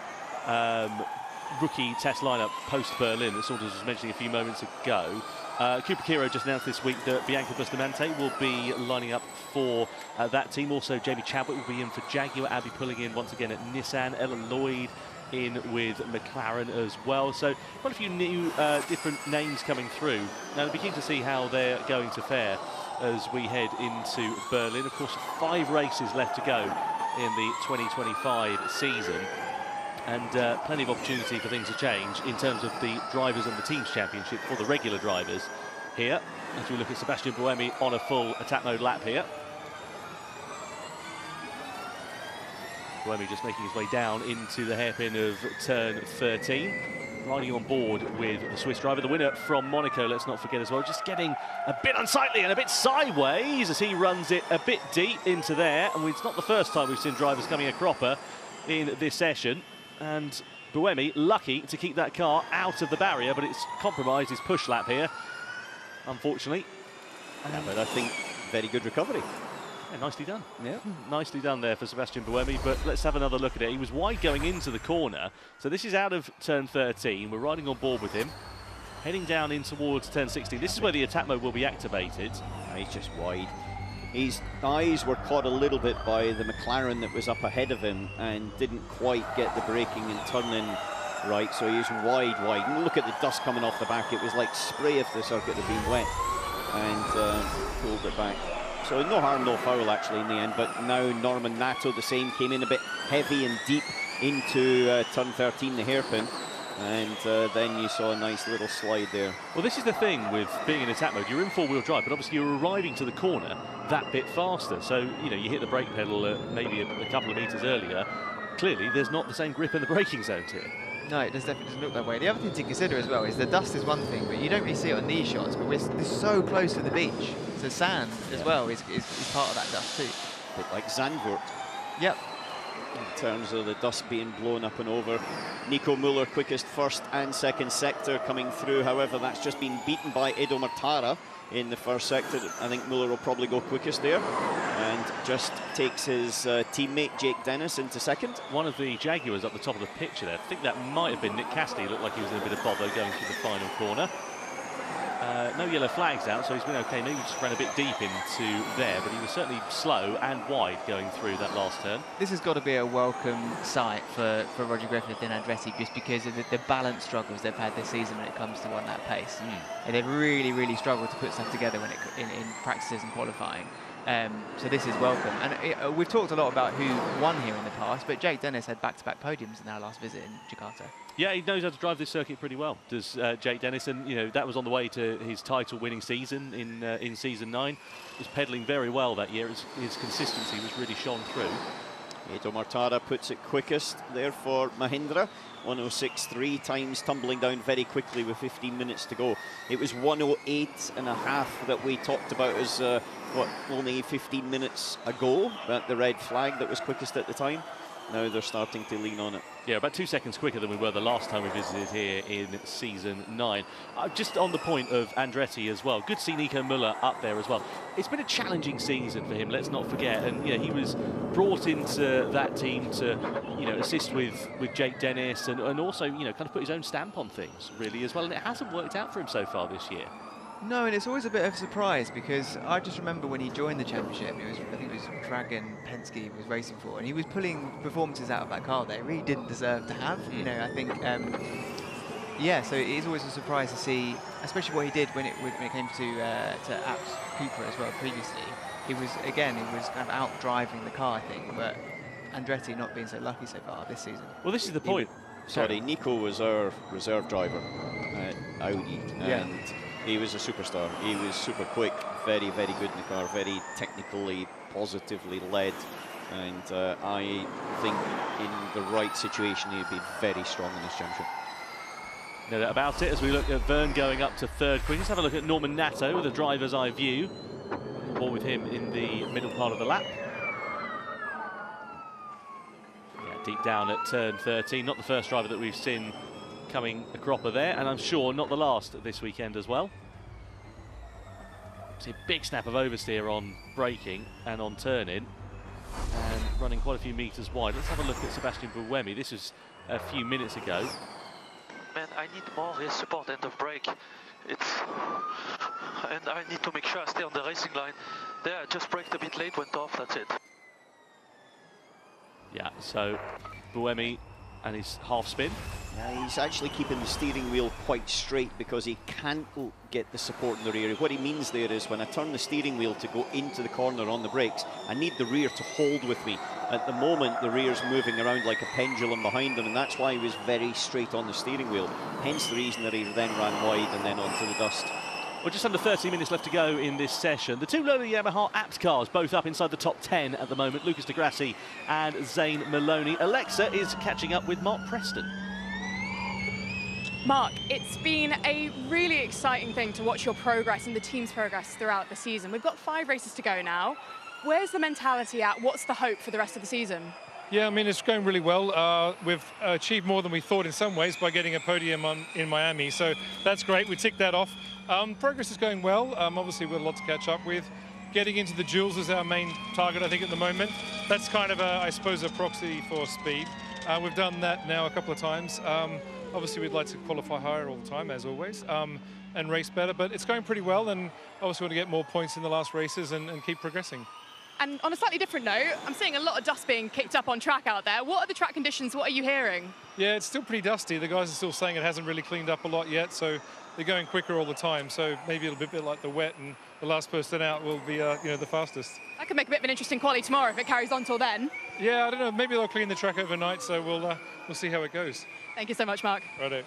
S4: rookie test lineup post-Berlin that Saunders was mentioning a few moments ago, Cooper Kiro just announced this week that Bianca Bustamante will be lining up for that team. Also, Jamie Chadwick will be in for Jaguar. Abby pulling in once again at Nissan. Ella Lloyd in with McLaren as well. So quite a few new different names coming through. Now, we'll be keen to see how they're going to fare as we head into Berlin. Of course, 5 races left to go in the 2025 season. And plenty of opportunity for things to change in terms of the drivers and the teams championship for the regular drivers here. As we look at Sebastian Buemi on a full attack mode lap here. Buemi just making his way down into the hairpin of turn 13. Riding on board with the Swiss driver, the winner from Monaco, let's not forget as well, just getting a bit unsightly and a bit sideways as he runs it a bit deep into there. And it's not the first time we've seen drivers coming a cropper in this session. And Buemi lucky to keep that car out of the barrier, but it's compromised his push lap here, unfortunately.
S5: But I think very good recovery.
S4: Yeah, nicely done.
S5: Yeah,
S4: nicely done there for Sebastian Buemi. But let's have another look at it. He was wide going into the corner, so this is out of turn 13. We're riding on board with him, heading down in towards turn 16. This is where the attack mode will be activated.
S5: He's just wide. His eyes were caught a little bit by the McLaren that was up ahead of him and didn't quite get the braking and turning right, so he's wide. And look at the dust coming off the back. It was like spray if the circuit had been wet, and pulled it back. So no harm, no foul actually in the end. But now Norman Nato, the same, came in a bit heavy and deep into turn 13, the hairpin. And then you saw a nice little slide there.
S4: Well, this is the thing with being in attack mode. You're in four-wheel drive, but obviously you're arriving to the corner that bit faster. So, you know, you hit the brake pedal maybe a couple of metres earlier. Clearly, there's not the same grip in the braking zones here.
S6: No, it definitely doesn't look that way. The other thing to consider as well is the dust is one thing, but you don't really see it on these shots, but we're so close to the beach. So sand as well is part of that dust too.
S5: A bit like Zandvoort.
S6: Yep.
S5: In terms of the dust being blown up and over. Nico Muller quickest first and second sector coming through. However, that's just been beaten by Edo Mortara in the first sector. I think Muller will probably go quickest there and just takes his teammate Jake Dennis into second.
S4: One of the Jaguars up the top of the picture there, I think that might have been Nick Cassidy. Looked like he was in a bit of bother going through the final corner. No yellow flags out, so he's been okay. Maybe just ran a bit deep into there, but he was certainly slow and wide going through that last turn.
S6: This has got to be a welcome sight for Roger Griffith and Andretti, just because of the balance struggles they've had this season when it comes to one-lap pace. And they've really, really struggled to put stuff together when in practices and qualifying. So this is welcome. And we've talked a lot about who won here in the past, but Jake Dennis had back-to-back podiums in our last visit in Jakarta. Yeah,
S4: he knows how to drive this circuit pretty well, does Jake Dennis, and that was on the way to his title-winning season in season 9. He was pedalling very well that year. His consistency was really shone through.
S5: Edo Mortada puts it quickest there for Mahindra. 106.3 times, tumbling down very quickly with 15 minutes to go. It was 108.5 that we talked about as only 15 minutes ago, at the red flag that was quickest at the time. Now they're starting to lean on it.
S4: Yeah, about 2 seconds quicker than we were the last time we visited here in season 9. Just on the point of Andretti as well, good to see Nico Müller up there as well. It's been a challenging season for him, let's not forget. And he was brought into that team to assist with Jake Dennis and also kind of put his own stamp on things really as well. And it hasn't worked out for him so far this year.
S6: No, and it's always a bit of a surprise because I just remember when he joined the championship, I think it was Dragon Penske was racing for, and he was pulling performances out of that car that he really didn't deserve to have. I think, yeah, so it is always a surprise to see, especially what he did when it came to Apps Cooper as well previously. He was kind of out driving the car, I think, but Andretti not being so lucky so far this season.
S4: Well, this is the point.
S5: Sorry, Nico was our reserve driver at Audi, and he was a superstar. He was super quick, very, very good in the car, very technically, positively led. And I think in the right situation, he'd be very strong in this championship.
S4: No doubt about it. As we look at Verne going up to third quick, let's have a look at Norman Nato with a driver's eye view. Ball with him in the middle part of the lap. Yeah, deep down at turn 13. Not the first driver that we've seen coming a cropper there, and I'm sure not the last this weekend as well. See a big snap of oversteer on braking and on turning, and running quite a few meters wide. Let's have a look at Sebastian Buemi. This was a few minutes ago.
S11: Man, I need more rear support end of brake. And I need to make sure I stay on the racing line. There, I just braked a bit late, went off, that's it.
S4: Yeah, so Buemi and his half spin.
S5: Yeah, he's actually keeping the steering wheel quite straight because he can't get the support in the rear. What he means there is when I turn the steering wheel to go into the corner on the brakes, I need the rear to hold with me. At the moment, the rear's moving around like a pendulum behind him, and that's why he was very straight on the steering wheel. Hence the reason that he then ran wide and then onto the dust.
S4: Well, just under 30 minutes left to go in this session. The two Lola Yamaha Apps cars both up inside the top 10 at the moment. Lucas de Grassi and Zane Maloney. Alexa is catching up with Mark Preston.
S9: Mark, it's been a really exciting thing to watch your progress and the team's progress throughout the season. We've got 5 races to go now. Where's the mentality at? What's the hope for the rest of the season?
S14: Yeah, I mean, it's going really well. We've achieved more than we thought in some ways by getting a podium in Miami, so that's great. We ticked that off. Progress is going well. Obviously, we've got a lot to catch up with. Getting into the duels is our main target, I think, at the moment. That's kind of, I suppose, a proxy for speed. We've done that now a couple of times. Obviously, we'd like to qualify higher all the time, as always, and race better, but it's going pretty well, and obviously want to get more points in the last races and keep progressing.
S9: And on a slightly different note, I'm seeing a lot of dust being kicked up on track out there. What are the track conditions? What are you hearing?
S14: Yeah, it's still pretty dusty. The guys are still saying it hasn't really cleaned up a lot yet, so they're going quicker all the time. So maybe it'll be a bit like the wet, and the last person out will be, the fastest.
S9: That could make a bit of an interesting quali tomorrow if it carries on till then.
S14: Yeah, I don't know. Maybe they'll clean the track overnight, so we'll see how it goes.
S9: Thank you so much, Mark.
S14: Righto.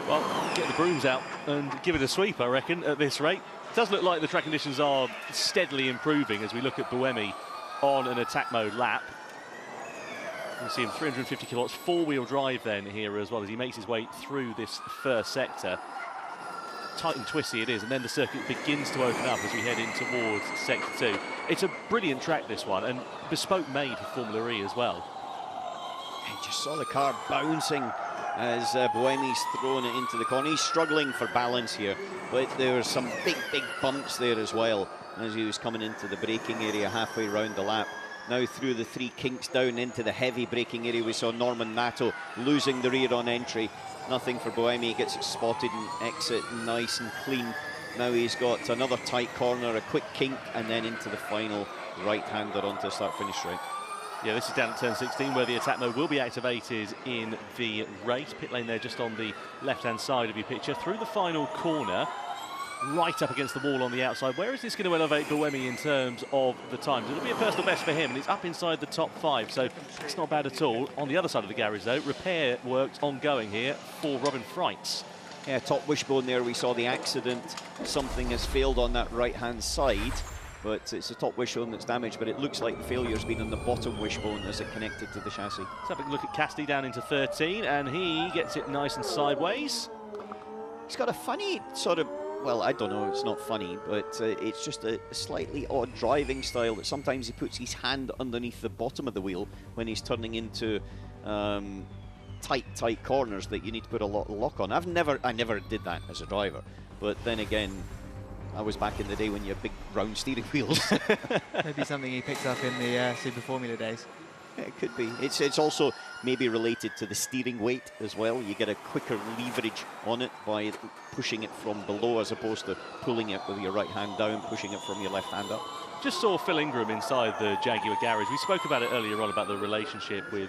S4: Well, get the brooms out and give it a sweep, I reckon, at this rate. It does look like the track conditions are steadily improving as we look at Buemi on an attack mode lap. You can see him 350 kilowatts, 4-wheel drive then here as well as he makes his way through this first sector. Tight and twisty it is, and then the circuit begins to open up as we head in towards sector 2. It's a brilliant track, this one, and bespoke made for Formula E as well.
S5: I just saw the car bouncing as Buemi's thrown it into the corner. He's struggling for balance here, but there were some big bumps there as well as he was coming into the braking area halfway around the lap. Now through the 3 kinks down into the heavy braking area, we saw Norman Nato losing the rear on entry. Nothing for Buemi, he gets it spotted and exit nice and clean. Now he's got another tight corner, a quick kink, and then into the final right-hander onto the start-finish straight.
S4: Yeah, this is down at turn 16 where the attack mode will be activated in the race. Pit lane there just on the left-hand side of your picture. Through the final corner, right up against the wall on the outside. Where is this going to elevate Buemi in terms of the times? It'll be a personal best for him, and it's up inside the top 5, so it's not bad at all. On the other side of the garage, though, repair works ongoing here for Robin Frijns.
S5: Yeah, top wishbone there, we saw the accident. Something has failed on that right-hand side, but it's the top wishbone that's damaged, but it looks like the failure's been on the bottom wishbone as it connected to the chassis.
S4: Let's have a look at Casti down into 13, and he gets it nice and sideways.
S5: He's got a funny sort of, well, I don't know, it's not funny, but it's just a slightly odd driving style that sometimes he puts his hand underneath the bottom of the wheel when he's turning into tight corners that you need to put a lot of lock on. I never did that as a driver, but then again, I was back in the day when you had big round steering wheels.
S6: Maybe something he picked up in the Super Formula days.
S5: Yeah, it could be. It's also maybe related to the steering weight as well. You get a quicker leverage on it by pushing it from below as opposed to pulling it with your right hand down, pushing it from your left hand up.
S4: Just saw Phil Ingram inside the Jaguar garage. We spoke about it earlier on about the relationship with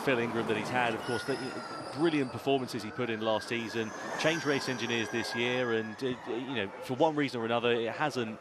S4: Phil Ingram that he's had. Of course, the brilliant performances he put in last season, changed race engineers this year, and you know, for one reason or another, it hasn't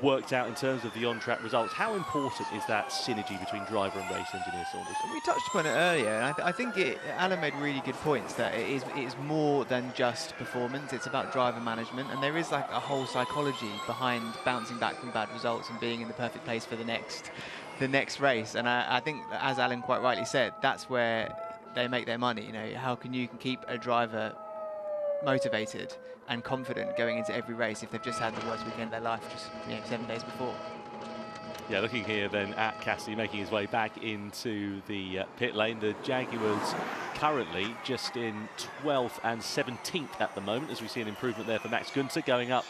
S4: worked out in terms of the on-track results. How important is that synergy between driver and race engineer, Saunders?
S6: We touched upon it earlier, and I think Alan made really good points that it is more than just performance. It's about driver management, and there is like a whole psychology behind bouncing back from bad results and being in the perfect place for the next race. And I think, as Alan quite rightly said, that's where they make their money. You know, how can you keep a driver motivated and confident going into every race if they've just had the worst weekend of their life just 7 days before.
S4: Yeah, looking here then at Casti making his way back into the pit lane. The Jaguars currently just in 12th and 17th at the moment, as we see an improvement there for Max Günther going up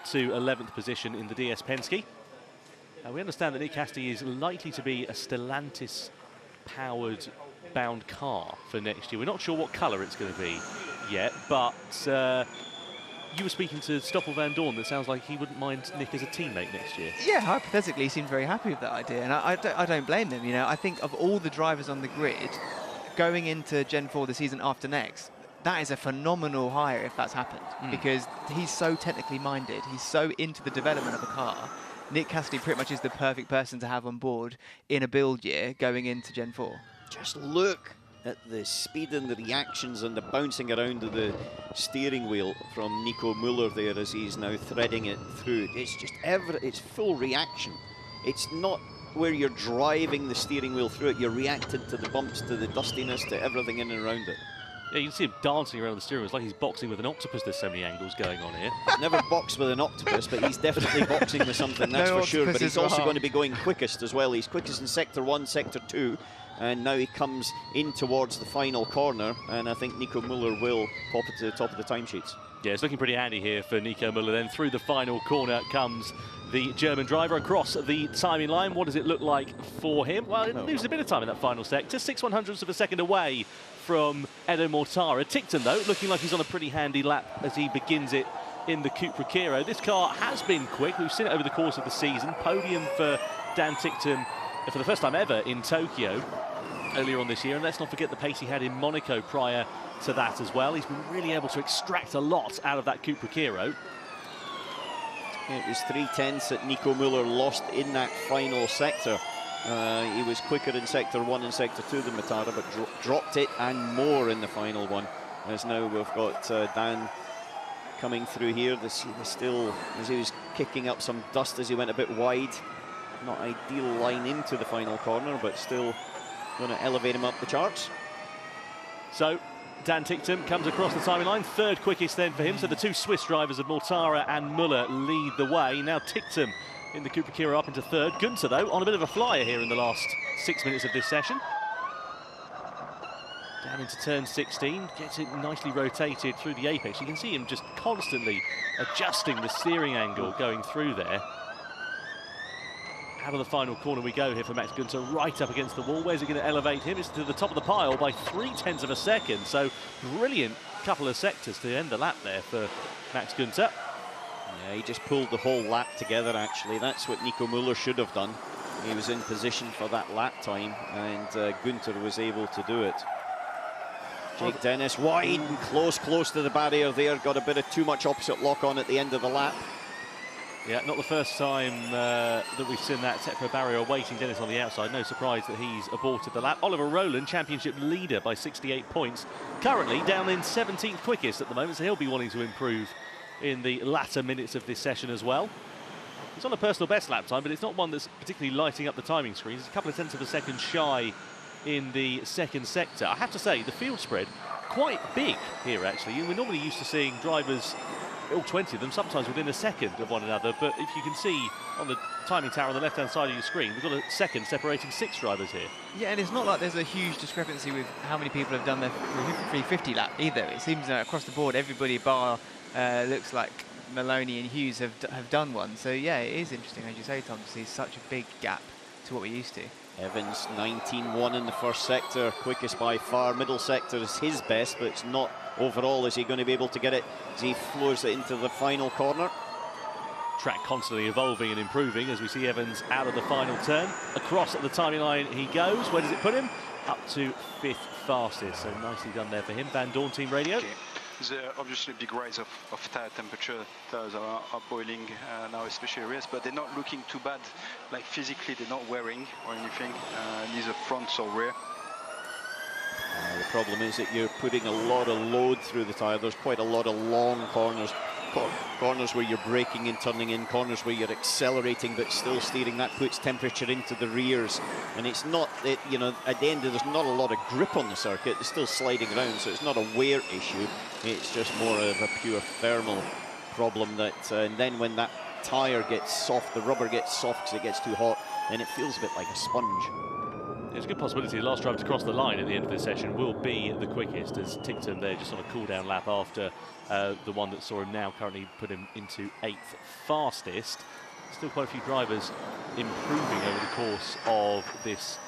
S4: to 11th position in the DS Penske. We understand that Nick Casti is likely to be a Stellantis powered bound car for next year. We're not sure what colour it's going to be yet, but you were speaking to Stoffel van Dorn. That sounds like he wouldn't mind Nick as a teammate next year.
S6: Yeah, hypothetically, he seemed very happy with that idea, and I don't blame him. You know, I think of all the drivers on the grid going into Gen 4 the season after next, that is a phenomenal hire if that's happened, because he's so technically minded. He's so into the development of a car. Nick Casti pretty much is the perfect person to have on board in a build year going into Gen 4.
S5: Just look at the speed and the reactions and the bouncing around of the steering wheel from Nico Müller there as he's now threading it through. It's just it's full reaction. It's not where you're driving the steering wheel through it, you're reacting to the bumps, to the dustiness, to everything in and around it.
S4: Yeah, you can see him dancing around the steering wheel. It's like he's boxing with an octopus. There's so many angles going on here.
S5: Never boxed with an octopus, but he's definitely boxing with something, that's for sure. But he's also going to be going quickest as well. He's quickest in Sector 1, Sector 2. And now he comes in towards the final corner, and I think Nico Müller will pop it to the top of the timesheets. Yeah, it's looking pretty handy here for Nico Müller. Then through the final corner comes the German driver across the timing line. What does it look like for him? Well, it loses a bit of time in that final sector. 6/100ths of a second away from Edo Mortara. Tickton, though, looking like he's on a pretty handy lap as he begins it in the Cupra Kiro. This car has been quick. We've seen it over the course of the season. Podium for Dan Tickton for the first time ever in Tokyo earlier on this year, and let's not forget the pace he had in Monaco prior to that as well. He's been really able to extract a lot out of that Cupra Kiro. It was 3/10 that Nico Müller lost in that final sector. He was quicker in Sector 1 and Sector 2 than Mortara, but dropped it and more in the final one. As now we've got Dan coming through here. Still, as he was kicking up some dust as he went a bit wide. Not ideal line into the final corner, but still going to elevate him up the charts. So Dan Tickton comes across the timing line, third quickest then for him. So the two Swiss drivers of Mortara and Müller lead the way. Now Tickton in the Cupra Kiro up into third. Günther, though, on a bit of a flyer here in the last 6 minutes of this session. Down into turn 16, gets it nicely rotated through the apex. You can see him just constantly adjusting the steering angle going through there. Out of the final corner we go here for Max Günther, right up against the wall. Where's he going to elevate him? It's to the top of the pile by 0.3 of a second. So brilliant couple of sectors to end the lap there for Max Günther. Yeah, he just pulled the whole lap together, actually. That's what Nico Müller should have done. He was in position for that lap time, and Günther was able to do it. Jake Dennis wide and close to the barrier there. Got a bit of too much opposite lock on at the end of the lap.
S4: Yeah, not the first time that we've seen that set for a barrier awaiting Dennis on the outside. No surprise that he's aborted the lap. Oliver Rowland, championship leader by 68 points. Currently down in 17th quickest at the moment, so he'll be wanting to improve in the latter minutes of this session as well. He's on a personal best lap time, but it's not one that's particularly lighting up the timing screens. He's a couple of tenths of a second shy in the second sector. I have to say, the field spread quite big here, actually. We're normally used to seeing drivers, all 20 of them, sometimes within a second of one another. But if you can see on the timing tower on the left-hand side of your screen, we've got a second separating 6 drivers here.
S6: Yeah, and it's not like there's a huge discrepancy with how many people have done their 350 lap either. It seems across the board, everybody bar looks like Maloney and Hughes have done one. So yeah, it is interesting, as you say, Tom, to see such a big gap to what we're used to.
S5: Evans 19.1 in the first sector, quickest by far. Middle sector is his best, but it's not overall. Is he going to be able to get it as he floors it into the final corner?
S4: Track constantly evolving and improving as we see Evans out of the final turn. Across at the timing line he goes. Where does it put him? Up to 5th fastest. So nicely done there for him. Van Dorn Team Radio.
S15: Okay. There's obviously a big rise of tire temperature. Tires are boiling now, especially race, but they're not looking too bad. Like physically, they're not wearing or anything, neither front or rear.
S5: The problem is that you're putting a lot of load through the tyre. There's quite a lot of long corners. Corners where you're braking and turning in, corners where you're accelerating but still steering. That puts temperature into the rears, and it's not, you know, at the end there's not a lot of grip on the circuit. It's still sliding around, so it's not a wear issue. It's just more of a pure thermal problem that, and then when that tyre gets soft, the rubber gets soft because it gets too hot, then it feels a bit like a sponge.
S4: There's a good possibility the last driver to cross the line at the end of this session will be the quickest, as Tington there just on a cool-down lap after the one that saw him now currently put him into 8th fastest. Still quite a few drivers improving over the course of this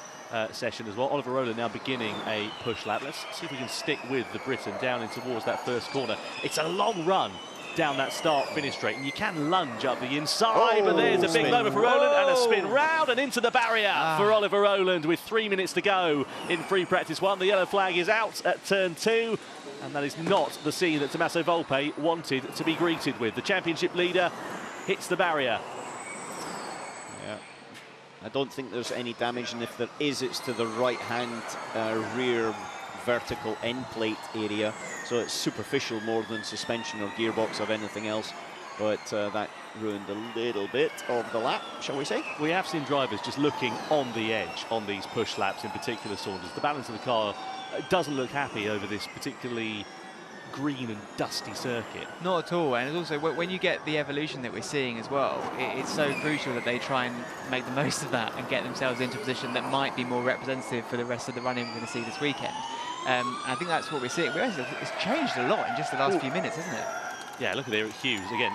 S4: session as well. Oliver Rowland now beginning a push lap. Let's see if we can stick with the Briton down in towards that first corner. It's a long run down that start-finish straight, and you can lunge up the inside, but there's a big moment for Rowland and a spin round and into the barrier for Oliver Rowland with 3 minutes to go in free practice 1. The yellow flag is out at turn 2, and that is not the scene that Tommaso Volpe wanted to be greeted with. The championship leader hits the barrier.
S5: Yeah, I don't think there's any damage, and if there is, it's to the right-hand rear vertical end plate area, so it's superficial more than suspension or gearbox or anything else, but that ruined a little bit of the lap, shall we say.
S4: We have seen drivers just looking on the edge on these push laps in particular, Saunders. The balance of the car doesn't look happy over this particularly green and dusty circuit.
S6: Not at all, and it's also when you get the evolution that we're seeing as well, it's so crucial that they try and make the most of that and get themselves into a position that might be more representative for the rest of the run-in we're going to see this weekend. I think that's what we're seeing. It's changed a lot in just the last few minutes, hasn't it?
S4: Yeah, look at Eric Hughes, again,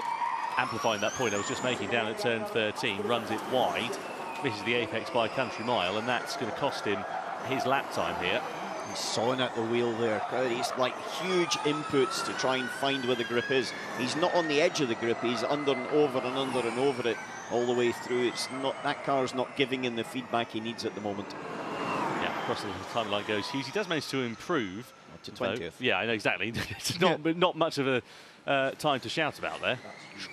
S4: amplifying that point I was just making down at turn 13, runs it wide, misses the apex by a country mile, and that's going to cost him his lap time here.
S5: He's sawing at the wheel there. He's like huge inputs to try and find where the grip is. He's not on the edge of the grip, he's under and over and under and over it all the way through. It's not, that car's not giving him the feedback he needs at the moment.
S4: Yeah, across the timeline goes Hughes. He does manage to improve.
S5: To 20th.
S4: Yeah, I know exactly. It's not much of a time to shout about there.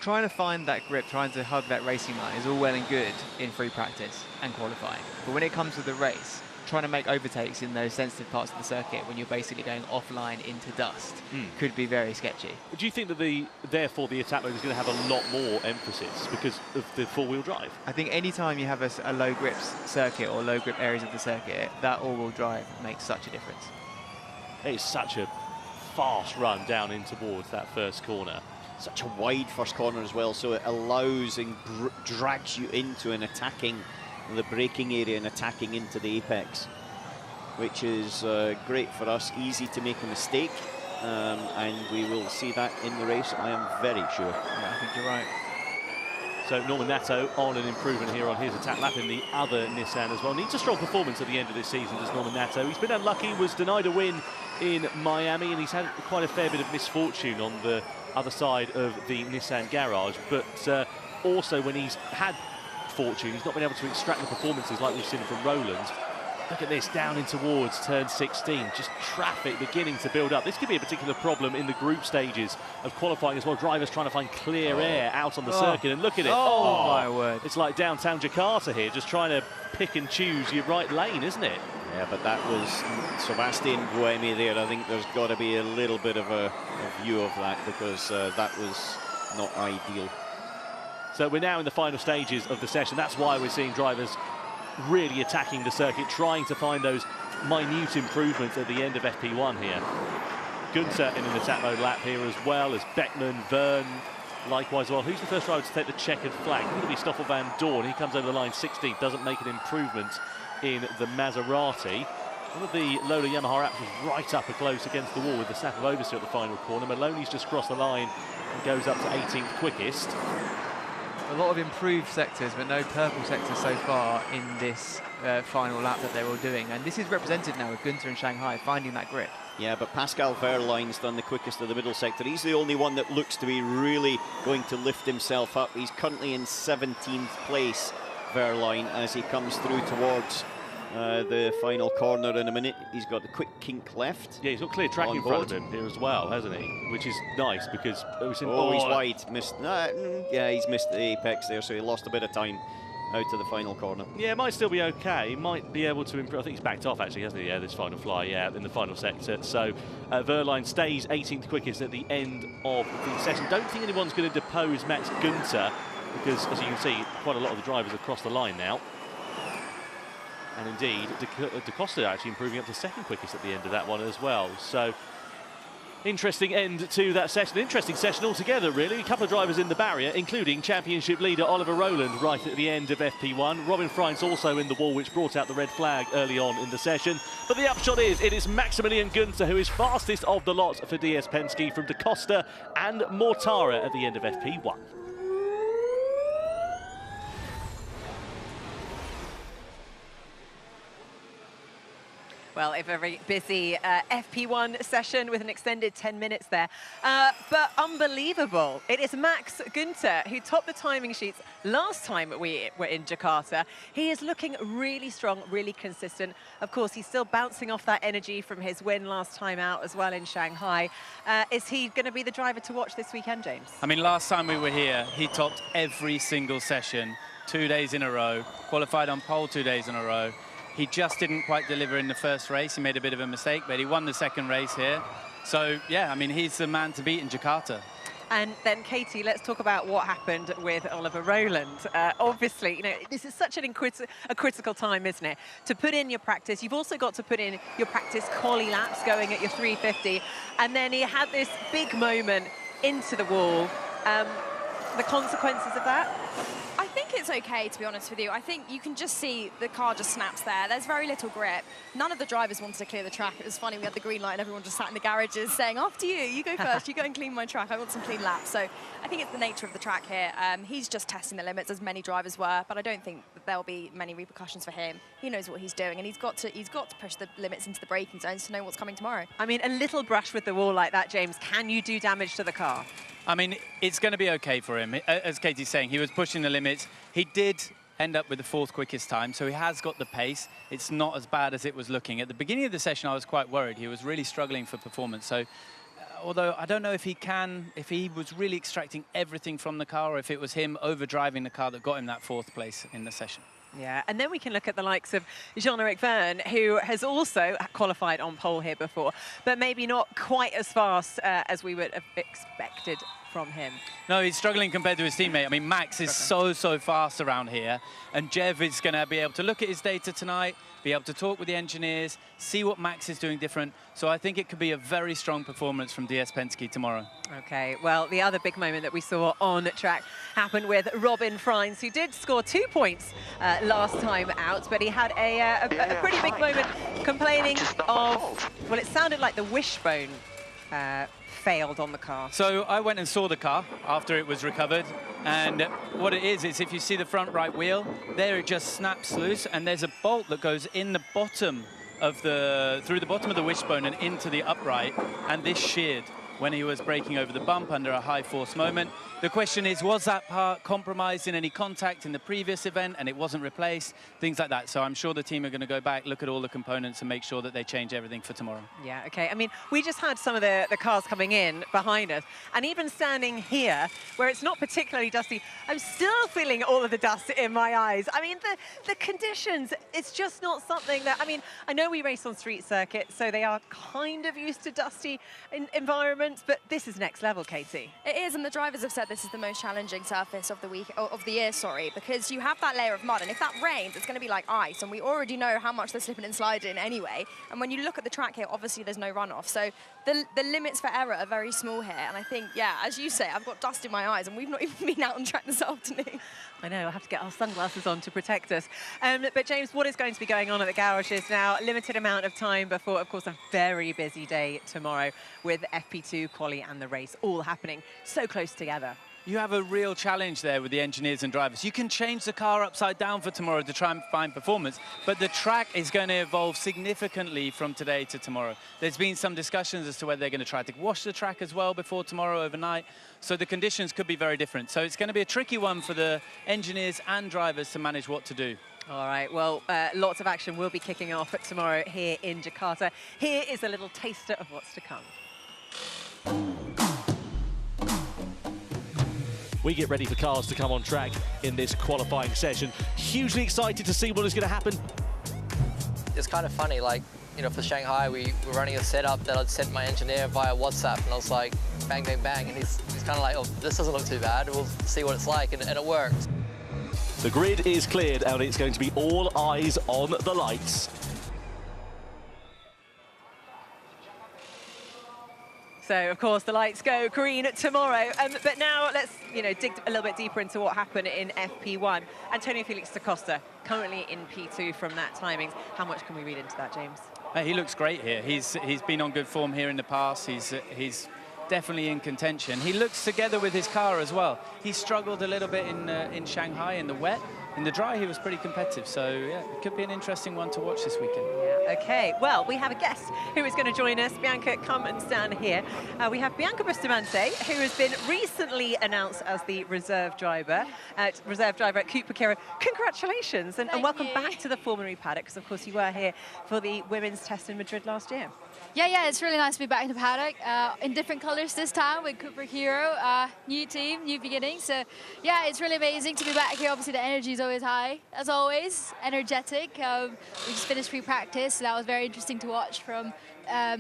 S6: Trying to find that grip, trying to hug that racing line is all well and good in free practice and qualifying. But when it comes to the race, trying to make overtakes in those sensitive parts of the circuit when you're basically going offline into dust could be very sketchy.
S4: Do you think that therefore the attack mode is going to have a lot more emphasis because of the four-wheel drive?
S6: I think any time you have a low grip circuit or low grip areas of the circuit, that all-wheel drive makes such a difference.
S4: It's such a fast run down in towards that first corner.
S5: Such a wide first corner as well, so it allows and drags you into an attacking the braking area and attacking into the apex, which is great for us, easy to make a mistake, and we will see that in the race, I am very sure.
S6: Yeah, I think you're right.
S4: So Norman Nato on an improvement here on his attack lap in the other Nissan as well. Needs a strong performance at the end of this season, does Norman Nato. He's been unlucky, was denied a win in Miami, and he's had quite a fair bit of misfortune on the other side of the Nissan garage, but also when he's had fortune, he's not been able to extract the performances like we've seen from Rowland. Look at this, down in towards turn 16, just traffic beginning to build up. This could be a particular problem in the group stages of qualifying as well. Drivers trying to find clear air out on the circuit, and look at it.
S2: Oh, my word.
S4: It's like downtown Jakarta here, just trying to pick and choose your right lane, isn't it?
S5: Yeah, but that was Sebastian Buemi there. I think there's got to be a little bit of a view of that, because that was not ideal.
S4: So we're now in the final stages of the session. That's why we're seeing drivers really attacking the circuit, trying to find those minute improvements at the end of FP1 here. Günther in an attack mode lap here, as well as Beckman, Verne, likewise. Well, who's the first driver to take the checkered flag? It's going to be Stoffel van Doorn. He comes over the line 16th, doesn't make an improvement in the Maserati. One of the Lola Yamaha apps was right up close against the wall with the snap of oversteer at the final corner. Maloney's just crossed the line and goes up to 18th quickest.
S6: A lot of improved sectors, but no purple sectors so far in this final lap that they're all doing. And this is represented now with Günther and Shanghai finding that grip.
S5: Yeah, but Pascal Wehrlein's done the quickest of the middle sector. He's the only one that looks to be really going to lift himself up. He's currently in 17th place, Wehrlein, as he comes through towards the final corner in a minute. He's got the quick kink left.
S4: Yeah, he's got clear track in front of him here as well, hasn't he? Which is nice, because it was in
S5: he's wide. Missed. Yeah, he's missed the apex there, so he lost a bit of time out to the final corner.
S4: Yeah, it might still be okay. He might be able to improve. I think he's backed off, actually, hasn't he? Yeah, this final fly, yeah, in the final sector. So Wehrlein stays 18th quickest at the end of the session. Don't think anyone's going to depose Max Günther, because, as you can see, quite a lot of the drivers have crossed the line now. And indeed, Da Costa actually improving up to second quickest at the end of that one as well. So, interesting end to that session. Interesting session altogether, really. A couple of drivers in the barrier, including championship leader Oliver Rowland right at the end of FP1. Robin Frijns also in the wall, which brought out the red flag early on in the session. But the upshot is, it is Maximilian Günther who is fastest of the lot for DS Penske, from Da Costa and Mortara at the end of FP1.
S1: Well, a very busy FP1 session with an extended 10 minutes there. But unbelievable. It is Max Günther who topped the timing sheets last time we were in Jakarta. He is looking really strong, really consistent. Of course, he's still bouncing off that energy from his win last time out as well in Shanghai. Is he going to be the driver to watch this weekend, James?
S2: I mean, last time we were here, he topped every single session, 2 days in a row, qualified on pole 2 days in a row. He just didn't quite deliver in the first race. He made a bit of a mistake, but he won the second race here. So, yeah, I mean, he's the man to beat in Jakarta.
S1: And then, Katie, let's talk about what happened with Oliver Rowland. Obviously, you know, this is such a critical time, isn't it? To put in your practice. You've also got to put in your practice quali laps going at your 350. And then he had this big moment into the wall. The consequences of that?
S3: I think it's okay, to be honest with you. I think you can just see the car just snaps there. There's very little grip. None of the drivers wanted to clear the track. It was funny, we had the green light and everyone just sat in the garages saying, after you, you go first, you go and clean my track. I want some clean laps. So I think it's the nature of the track here. He's just testing the limits, as many drivers were, but I don't think that there'll be many repercussions for him. He knows what he's doing, and he's got to push the limits into the braking zones to know what's coming tomorrow.
S1: I mean, a little brush with the wall like that, James, can you do damage to the car?
S2: I mean, it's going to be okay for him. As Katie's saying, he was pushing the limits. He did end up with the 4th quickest time, so he has got the pace. It's not as bad as it was looking. At the beginning of the session, I was quite worried. He was really struggling for performance. So, although I don't know if he was really extracting everything from the car, or if it was him overdriving the car that got him that 4th place in the session.
S1: Yeah, and then we can look at the likes of Jean-Eric Verne, who has also qualified on pole here before, but maybe not quite as fast as we would have expected from him.
S2: No, he's struggling compared to his teammate. I mean, Max is so fast around here, and Jev is going to be able to look at his data tonight, be able to talk with the engineers, see what Max is doing different. So I think it could be a very strong performance from DS Penske tomorrow.
S1: Okay, well, the other big moment that we saw on track happened with Robin Frijns, who did score 2 points last time out, but he had a pretty big moment complaining of, well, it sounded like the wishbone failed on the car.
S2: So I went and saw the car after it was recovered, and what it is if you see the front right wheel, there it just snaps loose, and there's a bolt that goes in the bottom of through the bottom of the wishbone and into the upright, and this sheared. when he was braking over the bump under a high force moment. The question is, was that part compromised in any contact in the previous event and it wasn't replaced? Things like that. So I'm sure the team are going to go back, look at all the components and make sure that they change everything for tomorrow.
S1: Yeah, okay. I mean, we just had some of the cars coming in behind us, and even standing here, where it's not particularly dusty, I'm still feeling all of the dust in my eyes. I mean, the conditions, it's just not something that, I mean, I know we race on street circuits, so they are kind of used to dusty environments, but this is next level, Katie.
S3: It is, and the drivers have said this is the most challenging surface of the year, sorry, because you have that layer of mud, and if that rains, it's going to be like ice, and we already know how much they're slipping and sliding anyway. And when you look at the track here, obviously there's no runoff, so the limits for error are very small here. And I think, yeah, as you say, I've got dust in my eyes, and we've not even been out on track this afternoon.
S1: I know, I'll have to get our sunglasses on to protect us. But James, what is going to be going on at the garages now? Limited amount of time before, of course, a very busy day tomorrow with FP2, quali and the race all happening so close together.
S2: You have a real challenge there with the engineers and drivers. You can change the car upside down for tomorrow to try and find performance, but the track is going to evolve significantly from today to tomorrow. There's been some discussions as to whether they're going to try to wash the track as well before tomorrow overnight, so the conditions could be very different. So it's going to be a tricky one for the engineers and drivers to manage what to do.
S1: All right, well, lots of action will be kicking off tomorrow here in Jakarta. Here is a little taster of what's to come.
S4: We get ready for cars to come on track in this qualifying session. Hugely excited to see what is going to happen.
S16: It's kind of funny, like, you know, for Shanghai, we were running a setup that I'd sent my engineer via WhatsApp, and I was like, bang, bang, bang, and he's kind of like, oh, this doesn't look too bad, we'll see what it's like, and it worked.
S4: The grid is cleared, and it's going to be all eyes on the lights.
S1: So, of course, the lights go green tomorrow. But now let's, dig a little bit deeper into what happened in FP1. Antonio Felix da Costa, currently in P2 from that timings. How much can we read into that, James?
S2: He looks great here. He's been on good form here in the past. He's definitely in contention. He looks together with his car as well. He struggled a little bit in Shanghai in the wet. In the dry, he was pretty competitive. So, yeah, it could be an interesting one to watch this weekend.
S1: Yeah, OK. Well, we have a guest who is going to join us. Bianca, come and stand here. We have Bianca Bustamante, who has been recently announced as the reserve driver at Cooper Kiro. Congratulations, and welcome back to the Formulary paddock, because, of course, you were here for the women's test in Madrid last year.
S17: Yeah, it's really nice to be back in the paddock, in different colors this time with Cooper Kiro, new team, new beginning. So, yeah, it's really amazing to be back here. Obviously, the energy is always high, as always, energetic. We just finished pre-practice, so that was very interesting to watch from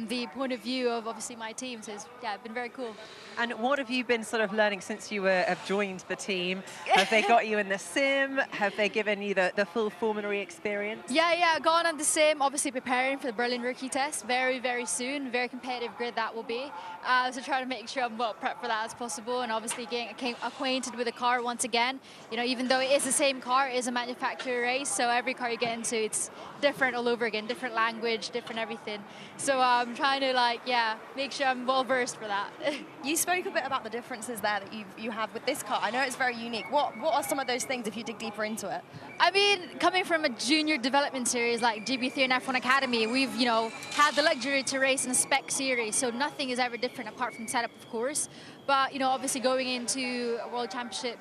S17: the point of view of, obviously, my team. So, yeah, it's been very cool.
S1: And what have you been sort of learning since you have joined the team? Have they got you in the sim? Have they given you the full formulary experience?
S17: Yeah, gone on the sim, obviously preparing for the Berlin rookie test very, very soon. Very competitive grid that will be. So trying to make sure I'm well prepped for that as possible, and obviously getting acquainted with the car once again. even though it is the same car, it is a manufacturer race, so every car you get into, it's different all over again, different language, different everything. So I'm trying to make sure I'm well versed for that.
S3: You spoke a bit about the differences there that you have with this car. I know it's very unique. What are some of those things if you dig deeper into it?
S17: I mean, coming from a junior development series like GB3 and F1 Academy, we've had the luxury to race in a spec series, so nothing is ever different apart from setup, of course. But obviously going into a World Championship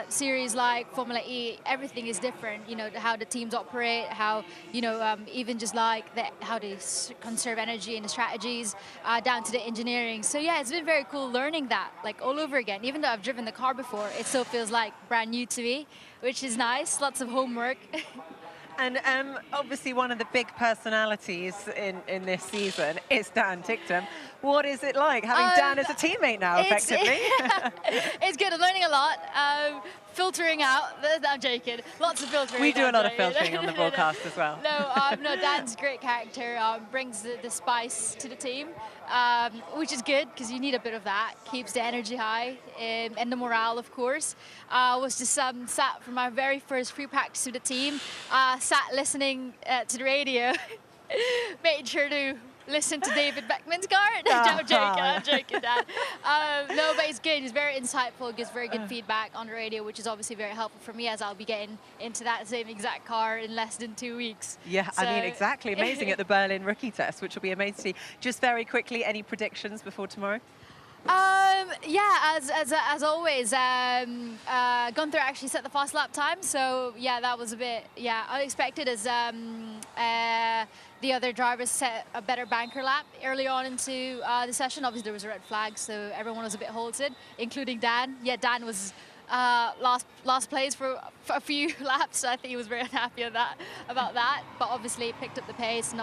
S17: series like Formula E, everything is different. How the teams operate, how even just like how they conserve energy and the strategies, down to the engineering. So yeah, it's been very cool learning that all over again. Even though I've driven the car before, it still feels like brand new to me, which is nice. Lots of homework.
S1: And obviously one of the big personalities in this season is Dan Ticktum. What is it like having Dan as a teammate now, effectively?
S17: It's good. I'm learning a lot. Filtering out. I'm joking. Lots of filtering.
S1: We do a lot of filtering on the broadcast as well.
S17: No, Dan's a great character. Brings the spice to the team, which is good because you need a bit of that. Keeps the energy high and the morale, of course. I was just sat for my very first free practice with the team. Sat listening to the radio, made sure to listen to David Beckman's car. I'm joking, Dad. No, but it's good. It's very insightful. Gives very good feedback on the radio, which is obviously very helpful for me, as I'll be getting into that same exact car in less than 2 weeks.
S1: Yeah,
S17: so,
S1: I mean, exactly. Amazing at the Berlin rookie test, which will be amazing to see. Just very quickly, any predictions before tomorrow?
S17: Yeah, as always, Gunther actually set the fast lap time, so yeah, that was a bit unexpected, as the other drivers set a better banker lap early on into the session. Obviously, there was a red flag, so everyone was a bit halted, including Dan. Yeah, Dan was last place for a few laps. I think he was very unhappy about that, but obviously picked up the pace. And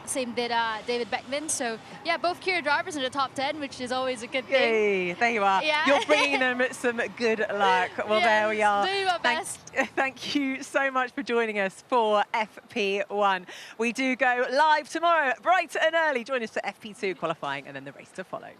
S17: same did David Beckman. So yeah, both Kia drivers in the top 10, which is always a good thing.
S1: Yay, there you are.
S17: Yeah.
S1: You're bringing them some good luck. Well,
S17: yes,
S1: there we are.
S17: Do my best.
S1: Thank you so much for joining us for FP1. We do go live tomorrow, bright and early. Join us for FP2 qualifying and then the race to follow.